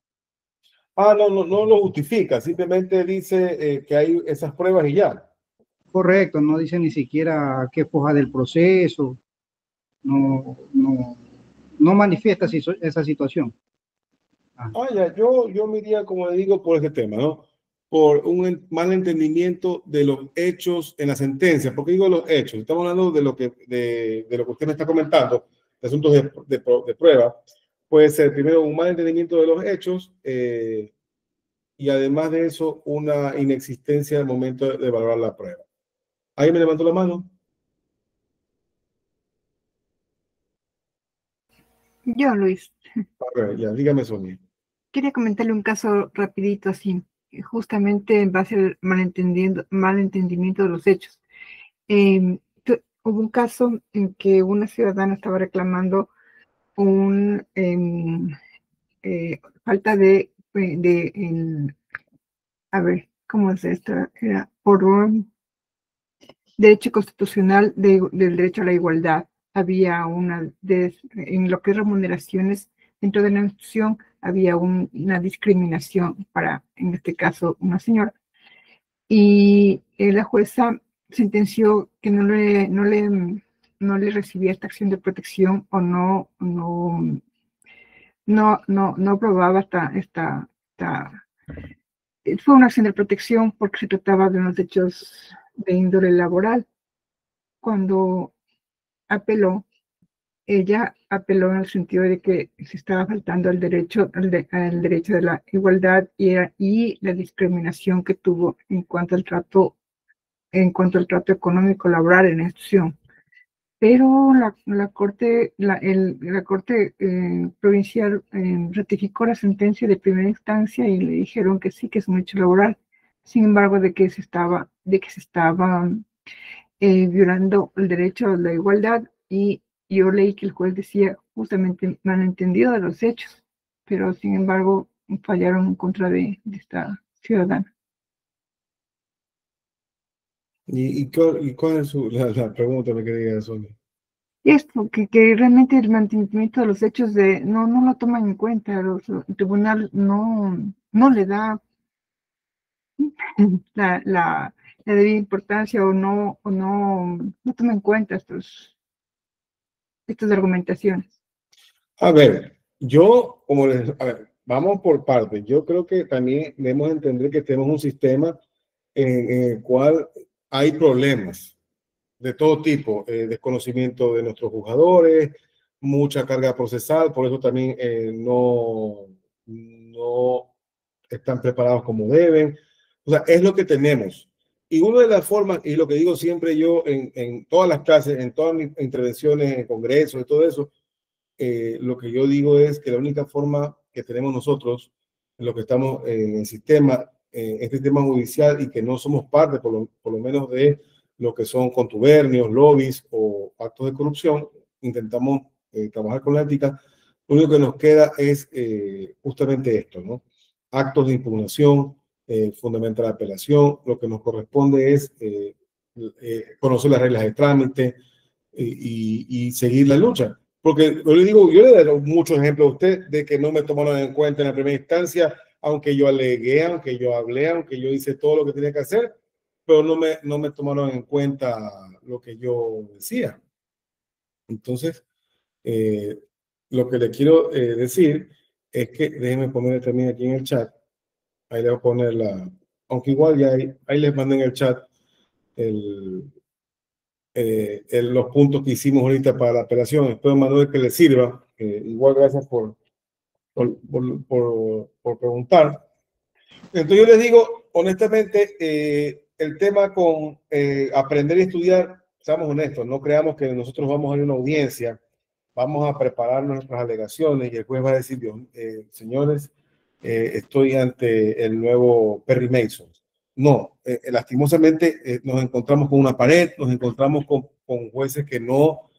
No lo justifica, simplemente dice que hay esas pruebas y ya. Correcto, no dice ni siquiera qué foja del proceso, no manifiesta esa situación. Yo me iría, como le digo, por ese tema, ¿no? Por un mal entendimiento de los hechos en la sentencia. ¿Por qué digo los hechos? Estamos hablando de lo que usted me está comentando, de asuntos de prueba. Puede ser primero un mal entendimiento de los hechos y además de eso una inexistencia al momento de evaluar la prueba. ¿Ahí me levantó la mano? Yo, Luis. A ver, ya, dígame, Sonia. Quería comentarle un caso rapidito así, justamente en base al malentendimiento de los hechos. Hubo un caso en que una ciudadana estaba reclamando falta a ver, ¿cómo es esto? Era por un derecho constitucional del derecho a la igualdad. Había en lo que es remuneraciones dentro de la institución, había una discriminación para, en este caso, una señora. Y la jueza sentenció que no le recibía esta acción de protección o no aprobaba fue una acción de protección porque se trataba de unos hechos de índole laboral. Cuando ella apeló en el sentido de que se estaba faltando al derecho de la igualdad y la discriminación que tuvo en cuanto al trato económico laboral en la institución. Pero la Corte Provincial ratificó la sentencia de primera instancia y le dijeron que sí, que es un hecho laboral. Sin embargo, de que se estaba violando el derecho a la igualdad, y yo leí que el juez decía justamente malentendido de los hechos, pero sin embargo fallaron en contra de esta ciudadana. ¿Y cuál es la pregunta, me quería Sonia? Y esto, que realmente el mantenimiento de los hechos no lo toman en cuenta, el tribunal no le da la debida importancia o no toma en cuenta estas argumentaciones. A ver, vamos por partes. Yo creo que también debemos entender que tenemos un sistema en el cual hay problemas de todo tipo, desconocimiento de nuestros jugadores, mucha carga procesal, por eso también no están preparados como deben. O sea, es lo que tenemos. Y una de las formas, y lo que digo siempre yo en todas las clases, en todas mis intervenciones, en congresos y todo eso, lo que yo digo es que la única forma que tenemos nosotros, en lo que estamos en el sistema, este sistema judicial, y que no somos parte, por lo menos, de lo que son contubernios, lobbies o actos de corrupción, intentamos trabajar con la ética. Lo único que nos queda es justamente esto, ¿no? Actos de impugnación, fundamental de apelación. Lo que nos corresponde es conocer las reglas de trámite y seguir la lucha. Porque yo le he dado muchos ejemplos a usted de que no me tomaron en cuenta en la primera instancia, aunque yo alegué, aunque yo hablé, aunque yo hice todo lo que tenía que hacer, pero no me tomaron en cuenta lo que yo decía. Entonces, lo que le quiero decir es que, déjenme poner también aquí en el chat, ahí le voy a poner aunque igual ya ahí les mandé en el chat los puntos que hicimos ahorita para la apelación. Espero, Manuel, que les sirva. Igual gracias por preguntar. Entonces yo les digo, honestamente, el tema con aprender y estudiar, seamos honestos, no creamos que nosotros vamos a ir a una audiencia, vamos a preparar nuestras alegaciones y el juez va a decir, señores, estoy ante el nuevo Perry Mason. No, lastimosamente nos encontramos con una pared, nos encontramos con jueces que no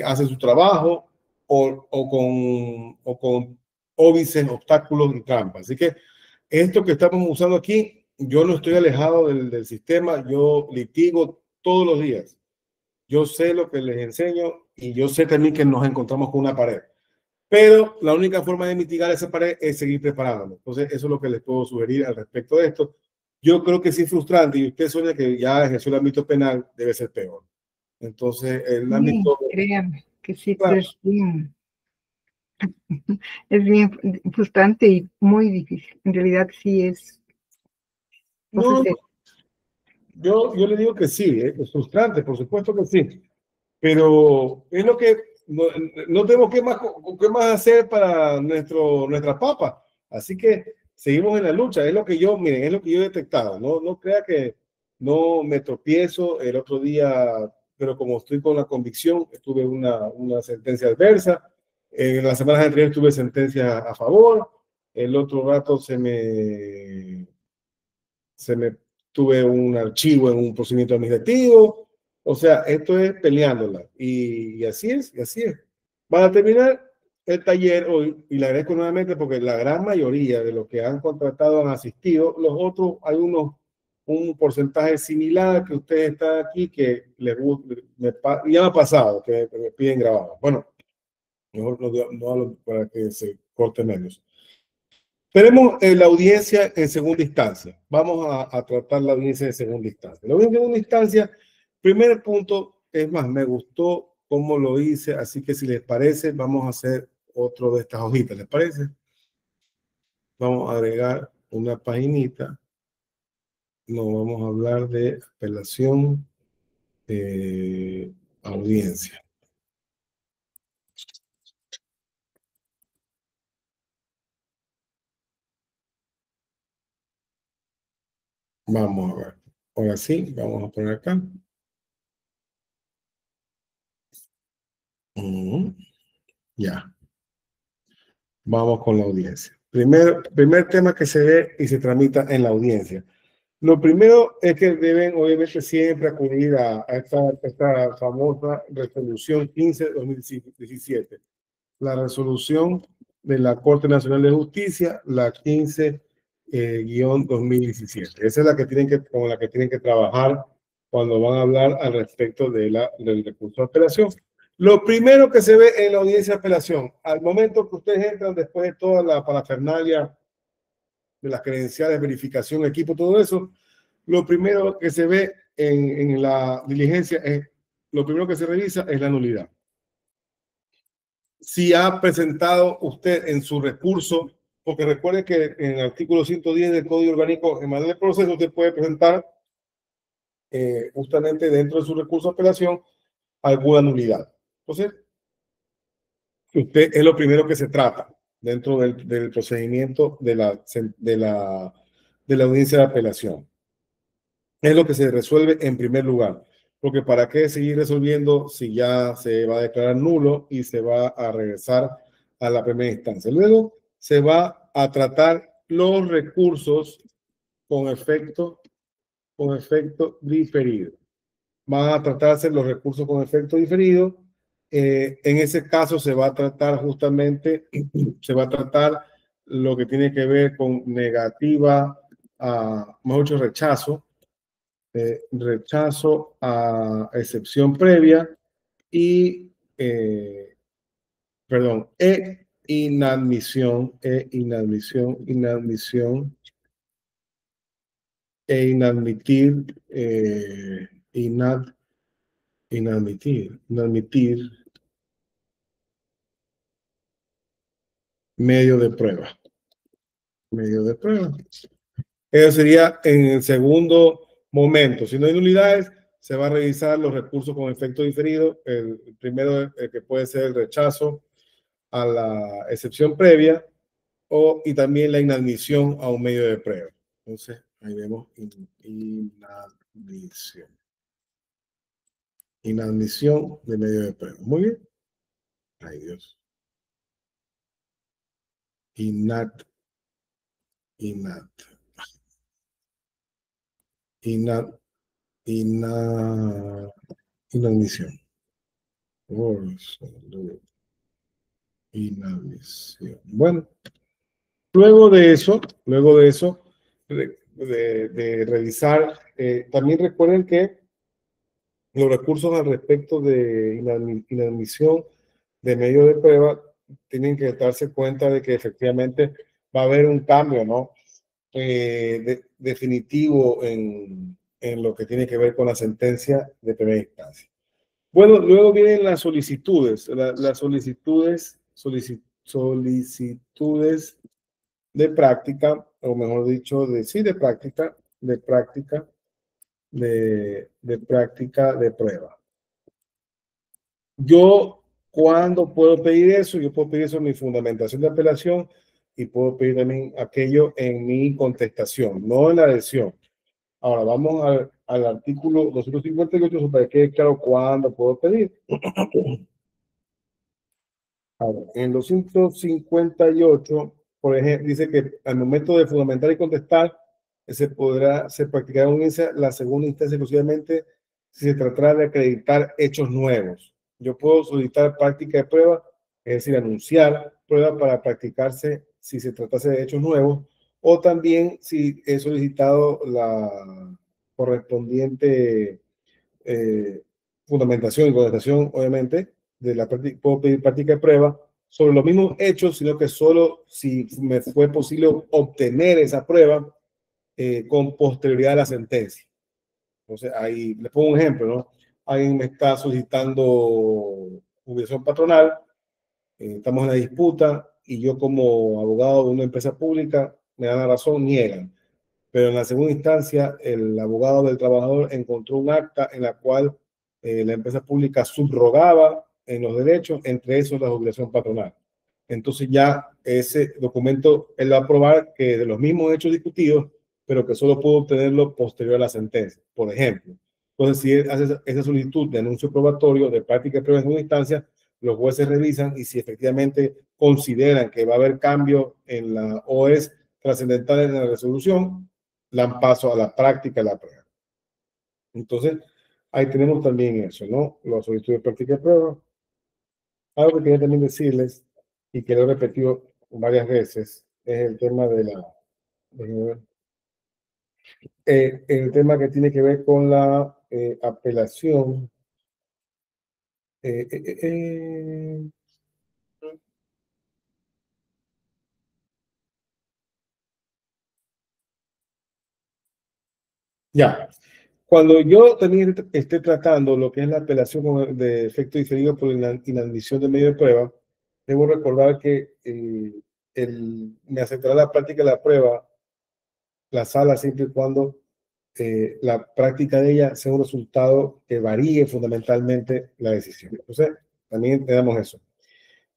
hacen su trabajo o con óbices, obstáculos y trampas. Así que esto que estamos usando aquí, yo no estoy alejado del sistema, yo litigo todos los días Yo sé lo que les enseño y yo sé también que nos encontramos con una pared. Pero la única forma de mitigar esa pared es seguir preparándonos. Entonces, eso es lo que les puedo sugerir al respecto de esto. Yo creo que sí es frustrante y usted suena que ya ejerció el ámbito penal, debe ser peor. Entonces, el ámbito... Créame que sí, Claro. es bien frustrante y muy difícil. En realidad sí es. No, Entonces, yo le digo que sí, es frustrante, por supuesto que sí. Pero es lo que no tenemos qué más hacer para nuestra papa. Así que seguimos en la lucha. Es lo que yo, miren, es lo que yo he detectado. No crea que no me tropiezo el otro día, pero como estoy con la convicción, tuve una sentencia adversa. En las semanas anteriores tuve sentencia a favor. El otro rato se me tuve un archivo en un procedimiento administrativo. O sea, esto es peleándola. Y así es, y así es. Van a terminar el taller hoy, y le agradezco nuevamente porque la gran mayoría de los que han contratado han asistido. Los otros, hay un porcentaje similar que ustedes están aquí que les gusta, ya me ha pasado, que me piden grabado. Bueno, mejor no hablo para que se corte menos. Tenemos la audiencia en segunda instancia. Vamos a tratar la audiencia en segunda instancia. La audiencia en segunda instancia, primer punto, es más, me gustó cómo lo hice, así que si les parece, vamos a hacer otro de estas hojitas, ¿les parece? Vamos a agregar una paginita. No, vamos a hablar de apelación, audiencia. Vamos a ver. Ahora sí, vamos a poner acá. Ya. Vamos con la audiencia. Primer tema que se ve y se tramita en la audiencia. Lo primero es que deben, obviamente, siempre acudir a esta famosa resolución 15 de 2017. La resolución de la Corte Nacional de Justicia, la 15-2017. Esa es la que con la que tienen que trabajar cuando van a hablar al respecto del recurso de apelación. Lo primero que se ve en la audiencia de apelación, al momento que ustedes entran después de toda la parafernalia de las credenciales, verificación, equipo, todo eso, lo primero que se ve en la diligencia lo primero que se revisa es la nulidad. Si ha presentado usted en su recurso, porque recuerde que en el artículo 110 del Código Orgánico en materia de proceso, usted puede presentar justamente dentro de su recurso de apelación alguna nulidad. Entonces, usted es lo primero que se trata dentro del procedimiento de la audiencia de apelación. Es lo que se resuelve en primer lugar. Porque ¿para qué seguir resolviendo si ya se va a declarar nulo y se va a regresar a la primera instancia? Luego se va a tratar los recursos con efecto diferido. Van a tratarse los recursos con efecto diferido. En ese caso se va a tratar justamente, se va a tratar lo que tiene que ver con negativa, mejor dicho, rechazo a excepción previa y, inadmisión, inadmitir medio de prueba. Eso sería en el segundo momento. Si no hay nulidades, se va a revisar los recursos con efecto diferido. El primero, que puede ser el rechazo a la excepción previa y también la inadmisión a un medio de prueba. Entonces, ahí vemos inadmisión. Inadmisión de medio de prueba. Muy bien. Ay, Dios. Inadmisión. Inadmisión. Bueno, luego de eso, de revisar, también recuerden que los recursos al respecto de inadmisión de medio de prueba tienen que darse cuenta de que efectivamente va a haber un cambio, ¿no? Definitivo en lo que tiene que ver con la sentencia de primera instancia. Bueno, luego vienen las solicitudes, las solicitudes de práctica, o mejor dicho, de práctica de prueba. Yo, ¿cuándo puedo pedir eso? Yo puedo pedir eso en mi fundamentación de apelación y puedo pedir también aquello en mi contestación, no en la adhesión. Ahora, vamos al artículo 258 para que quede claro cuándo puedo pedir. Ahora, en 258, por ejemplo, dice que al momento de fundamentar y contestar, se practicará la segunda instancia exclusivamente si se tratará de acreditar hechos nuevos. Yo puedo solicitar práctica de prueba, es decir, anunciar prueba para practicarse si se tratase de hechos nuevos, o también si he solicitado la correspondiente fundamentación y contestación, obviamente, de la práctica, puedo pedir práctica de prueba sobre los mismos hechos, sino que solo si me fue posible obtener esa prueba con posterioridad a la sentencia. Entonces, ahí les pongo un ejemplo, ¿no? Alguien me está solicitando jubilación patronal, estamos en la disputa y yo como abogado de una empresa pública me dan la razón, niegan. Pero en la segunda instancia, el abogado del trabajador encontró un acta en la cual la empresa pública subrogaba en los derechos, entre esos la jubilación patronal. Entonces ya ese documento él va a probar que de los mismos hechos discutidos, pero que solo pudo obtenerlo posterior a la sentencia, por ejemplo. Entonces, si él hace esa solicitud de anuncio probatorio de práctica de prueba en segunda instancia, los jueces revisan y si efectivamente consideran que va a haber cambio en la o es trascendental en la resolución, dan paso a la práctica de la prueba. Entonces, ahí tenemos también eso, ¿no? La solicitud de práctica de prueba. Algo que quería también decirles, y que lo he repetido varias veces, es el tema de el tema que tiene que ver con la apelación. Ya. Cuando yo también esté tratando lo que es la apelación de efecto diferido por inadmisión de medio de prueba, debo recordar que me aceptará la práctica de la prueba la sala siempre y cuando la práctica de ella sea un resultado que varíe fundamentalmente la decisión. Entonces, también tenemos eso.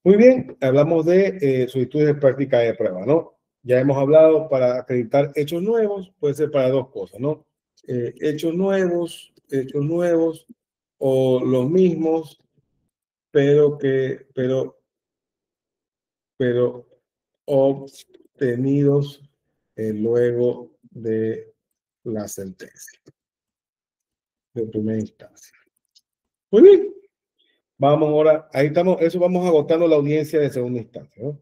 Muy bien, hablamos de solicitudes de práctica de prueba, ¿no? Ya hemos hablado para acreditar hechos nuevos, puede ser para dos cosas, ¿no? Hechos nuevos o los mismos, pero obtenidos luego de la sentencia de primera instancia. Muy bien, vamos ahora, ahí estamos, eso vamos agotando la audiencia de segunda instancia, ¿no?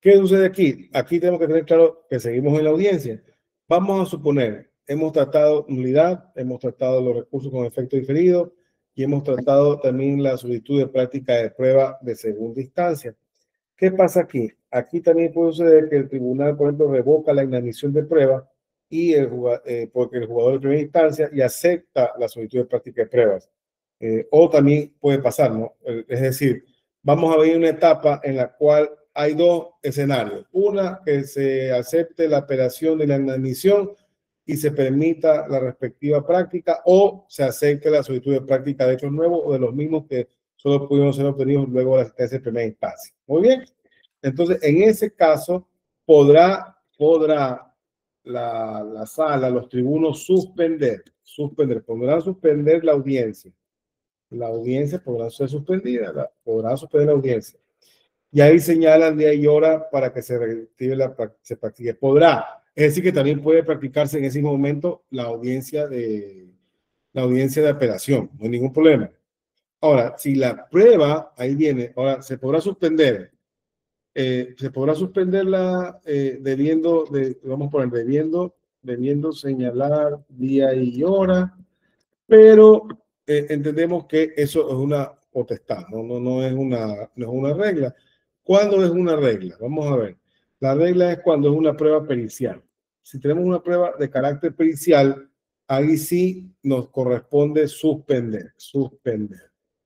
¿Qué sucede aquí? Aquí tenemos que tener claro que seguimos en la audiencia. Vamos a suponer, hemos tratado nulidad, hemos tratado los recursos con efecto diferido y hemos tratado también la solicitud de práctica de prueba de segunda instancia. ¿Qué pasa aquí? Aquí también puede suceder que el tribunal, por ejemplo, revoca la inadmisión de prueba y porque el jugador de primera instancia y acepta la solicitud de práctica de pruebas. O también puede pasar, ¿no? Es decir, vamos a ver una etapa en la cual hay dos escenarios. Una, que se acepte la apelación de la inadmisión y se permita la respectiva práctica, o se acepte la solicitud de práctica de hechos nuevos o de los mismos que solo pudieron ser obtenidos luego de la sentencia de primera instancia. Muy bien. Entonces, en ese caso, podrá la sala, los tribunos podrán suspender la audiencia. La audiencia podrá ser suspendida, podrá suspender la audiencia. Y ahí señalan día y hora para que se practique. Podrá, es decir, que también puede practicarse en ese momento la audiencia de apelación, no hay ningún problema. Ahora, si la prueba, ahí viene, ahora se podrá suspender se podrá suspenderla vamos a poner debiendo señalar día y hora, pero entendemos que eso es una potestad, no es una regla. ¿Cuándo es una regla? Vamos a ver. La regla es cuando es una prueba pericial. Si tenemos una prueba de carácter pericial, ahí sí nos corresponde suspender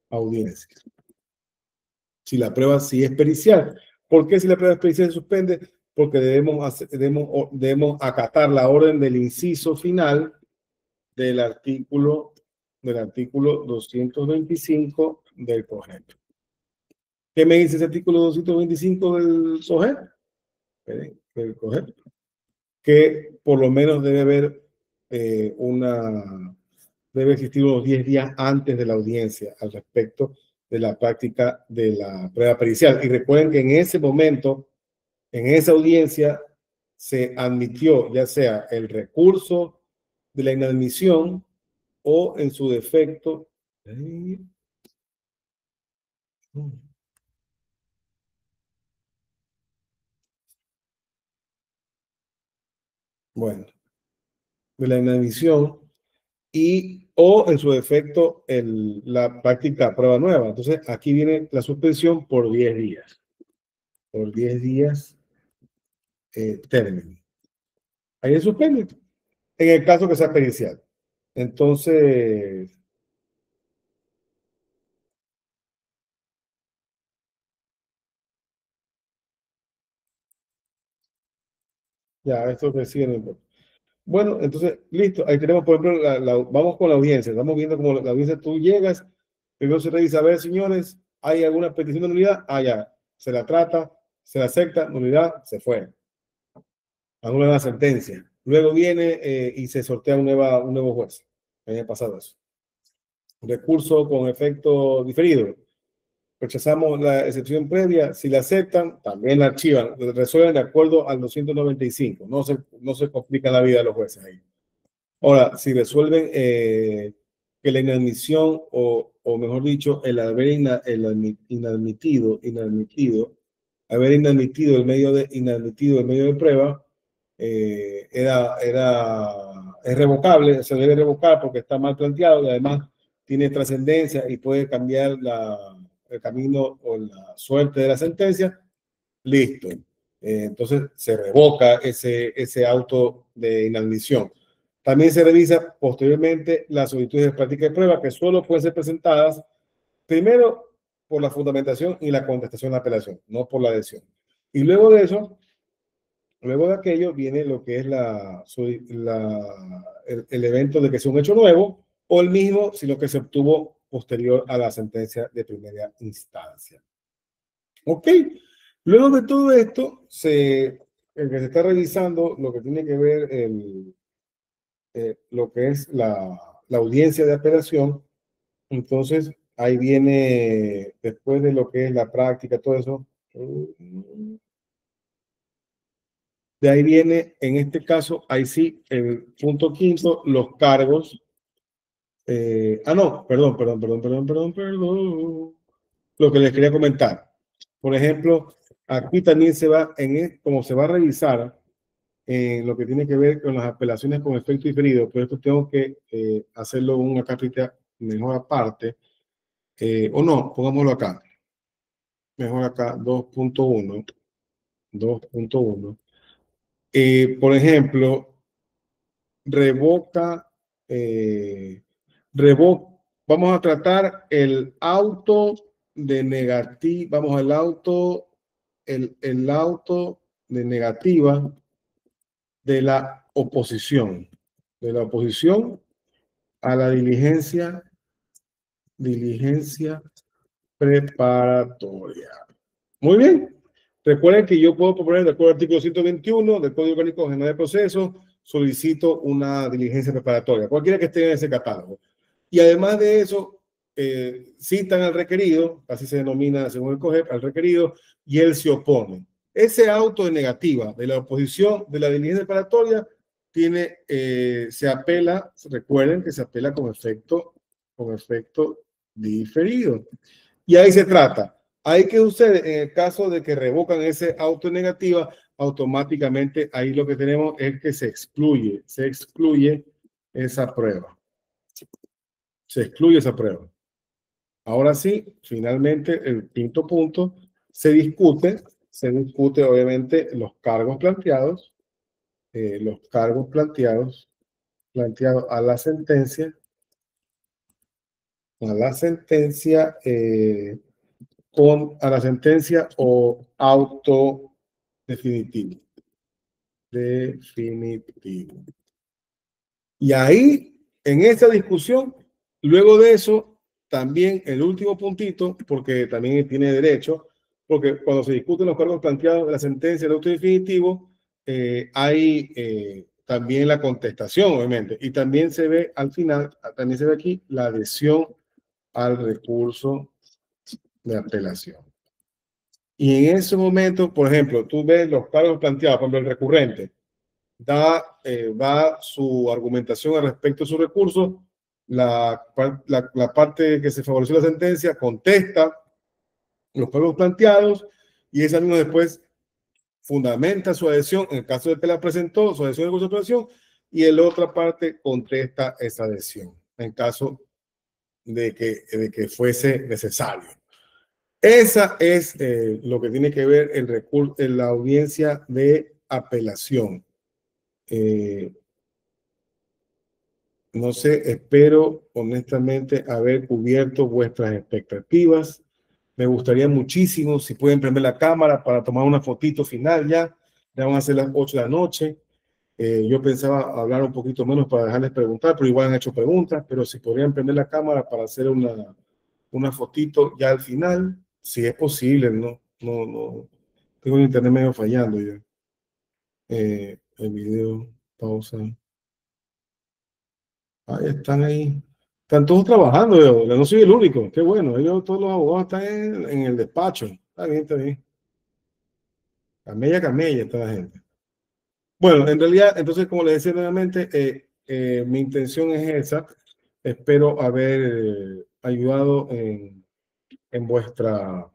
audiencia. Si la prueba sí es pericial. ¿Por qué si la prueba es pericial se suspende? Porque debemos acatar la orden del inciso final del artículo 225 del COGEP. ¿Qué me dice ese artículo 225 del COGEP? Que por lo menos debe existir unos 10 días antes de la audiencia al respecto de la práctica de la prueba pericial. Y recuerden que en ese momento, en esa audiencia, se admitió ya sea el recurso de la inadmisión o en su defecto. Bueno, de la inadmisión o en su defecto la práctica prueba nueva. Entonces, aquí viene la suspensión por 10 días. Por 10 días término. Ahí se suspende. En el caso que sea pericial. Entonces, ya, esto que sigue no importa. Bueno, entonces, listo. Ahí tenemos, por ejemplo, vamos con la audiencia. Estamos viendo cómo la audiencia, tú llegas, primero se revisa, a ver, señores, ¿hay alguna petición de nulidad? Ah, ya, se la trata, se la acepta, nulidad, se fue. Anula la sentencia. Luego viene y se sortea un nuevo juez. Me ha pasado eso. Recurso con efecto diferido. Rechazamos la excepción previa. Si la aceptan, también la archivan. Resuelven de acuerdo al 295. No se complica la vida de los jueces ahí. Ahora, si resuelven que la inadmisión o mejor dicho, el haber inadmitido el medio de prueba, es revocable, se debe revocar porque está mal planteado y además tiene trascendencia y puede cambiar el camino o la suerte de la sentencia, listo. Entonces se revoca ese auto de inadmisión. También se revisa posteriormente las solicitudes de práctica de prueba que solo pueden ser presentadas primero por la fundamentación y la contestación de la apelación, no por la adhesión. Y luego de eso, luego de aquello viene lo que es el evento de que sea un hecho nuevo o el mismo, sino que se obtuvo posterior a la sentencia de primera instancia. Ok, luego de todo esto, el que se está revisando lo que tiene que ver lo que es la audiencia de apelación. Entonces, ahí viene, después de lo que es la práctica, todo eso, de ahí viene, en este caso, ahí sí, el punto quinto, los cargos. No, perdón. Lo que les quería comentar. Por ejemplo, aquí también como se va a revisar lo que tiene que ver con las apelaciones con efecto diferido, pero esto tengo que hacerlo una capita mejor aparte, o no, pongámoslo acá. Mejor acá, 2.1. Por ejemplo, vamos a tratar el auto de negativa, vamos al auto, el auto de negativa de la oposición a la diligencia preparatoria. Muy bien. Recuerden que yo puedo proponer, de acuerdo al artículo 121 del Código Orgánico General de Procesos, solicito una diligencia preparatoria, cualquiera que esté en ese catálogo. Y además de eso, citan al requerido, así se denomina según el COGEP, al requerido, y él se opone. Ese auto de negativa de la oposición de la diligencia preparatoria se apela, recuerden que se apela con efecto diferido. Y ahí se trata Hay que usar, en el caso de que revocan ese auto negativa, automáticamente ahí lo que tenemos es que se excluye esa prueba. Se excluye esa prueba. Ahora sí, finalmente, el quinto punto, se discute obviamente los cargos planteados a la sentencia, a la sentencia o auto definitivo. Y ahí, en esa discusión, luego de eso, también el último puntito, porque también tiene derecho, porque cuando se discuten los cargos planteados de la sentencia del auto definitivo, hay también la contestación, obviamente, y también se ve al final, también se ve aquí la adhesión al recurso de apelación. Y en ese momento, por ejemplo, tú ves los cargos planteados, por ejemplo, el recurrente da su argumentación al respecto de su recurso, la parte que se favoreció la sentencia contesta los cargos planteados y esa misma después fundamenta su adhesión, en el caso de que la presentó, su adhesión al recurso de apelación, y la otra parte contesta esa adhesión, en caso de que fuese necesario. Esa es lo que tiene que ver el recurso en la audiencia de apelación. No sé, espero honestamente haber cubierto vuestras expectativas. Me gustaría muchísimo si pueden prender la cámara para tomar una fotito final ya. Ya van a ser las 8 de la noche. Yo pensaba hablar un poquito menos para dejarles preguntar, pero igual han hecho preguntas. Pero si podrían prender la cámara para hacer una fotito ya al final, si es posible, no. Tengo el internet medio fallando ya. El video, pausa. Ahí están ahí. Están todos trabajando, yo no soy el único. Qué bueno. Ellos, todos los abogados están en el despacho. Está bien, está bien. Camella está la gente. Bueno, en realidad, entonces, como les decía nuevamente, mi intención es esa. Espero haber ayudado en vuestra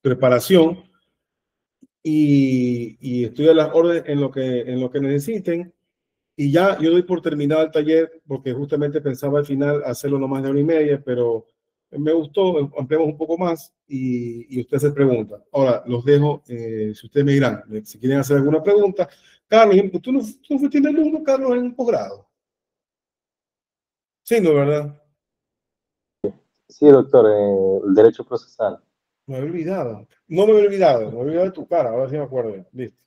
preparación y estoy a las órdenes en lo que necesiten. Y ya yo doy por terminado el taller porque justamente pensaba al final hacerlo no más de 1 hora y media, pero me gustó, ampliamos un poco más y ustedes se preguntan. Ahora los dejo, si ustedes me dirán, si quieren hacer alguna pregunta. Carlos, ¿tú no fuiste en el 1, Carlos, en un posgrado? Sí, ¿no, verdad? Sí, doctor, el derecho procesal. Me había olvidado. No me había olvidado, me había olvidado de tu cara, ahora sí me acuerdo. Listo.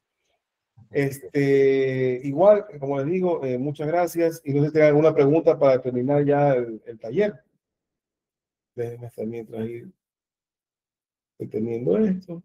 Igual, como les digo, muchas gracias. Y no sé si tienen alguna pregunta para terminar ya el taller. Déjenme estar mientras ir teniendo esto.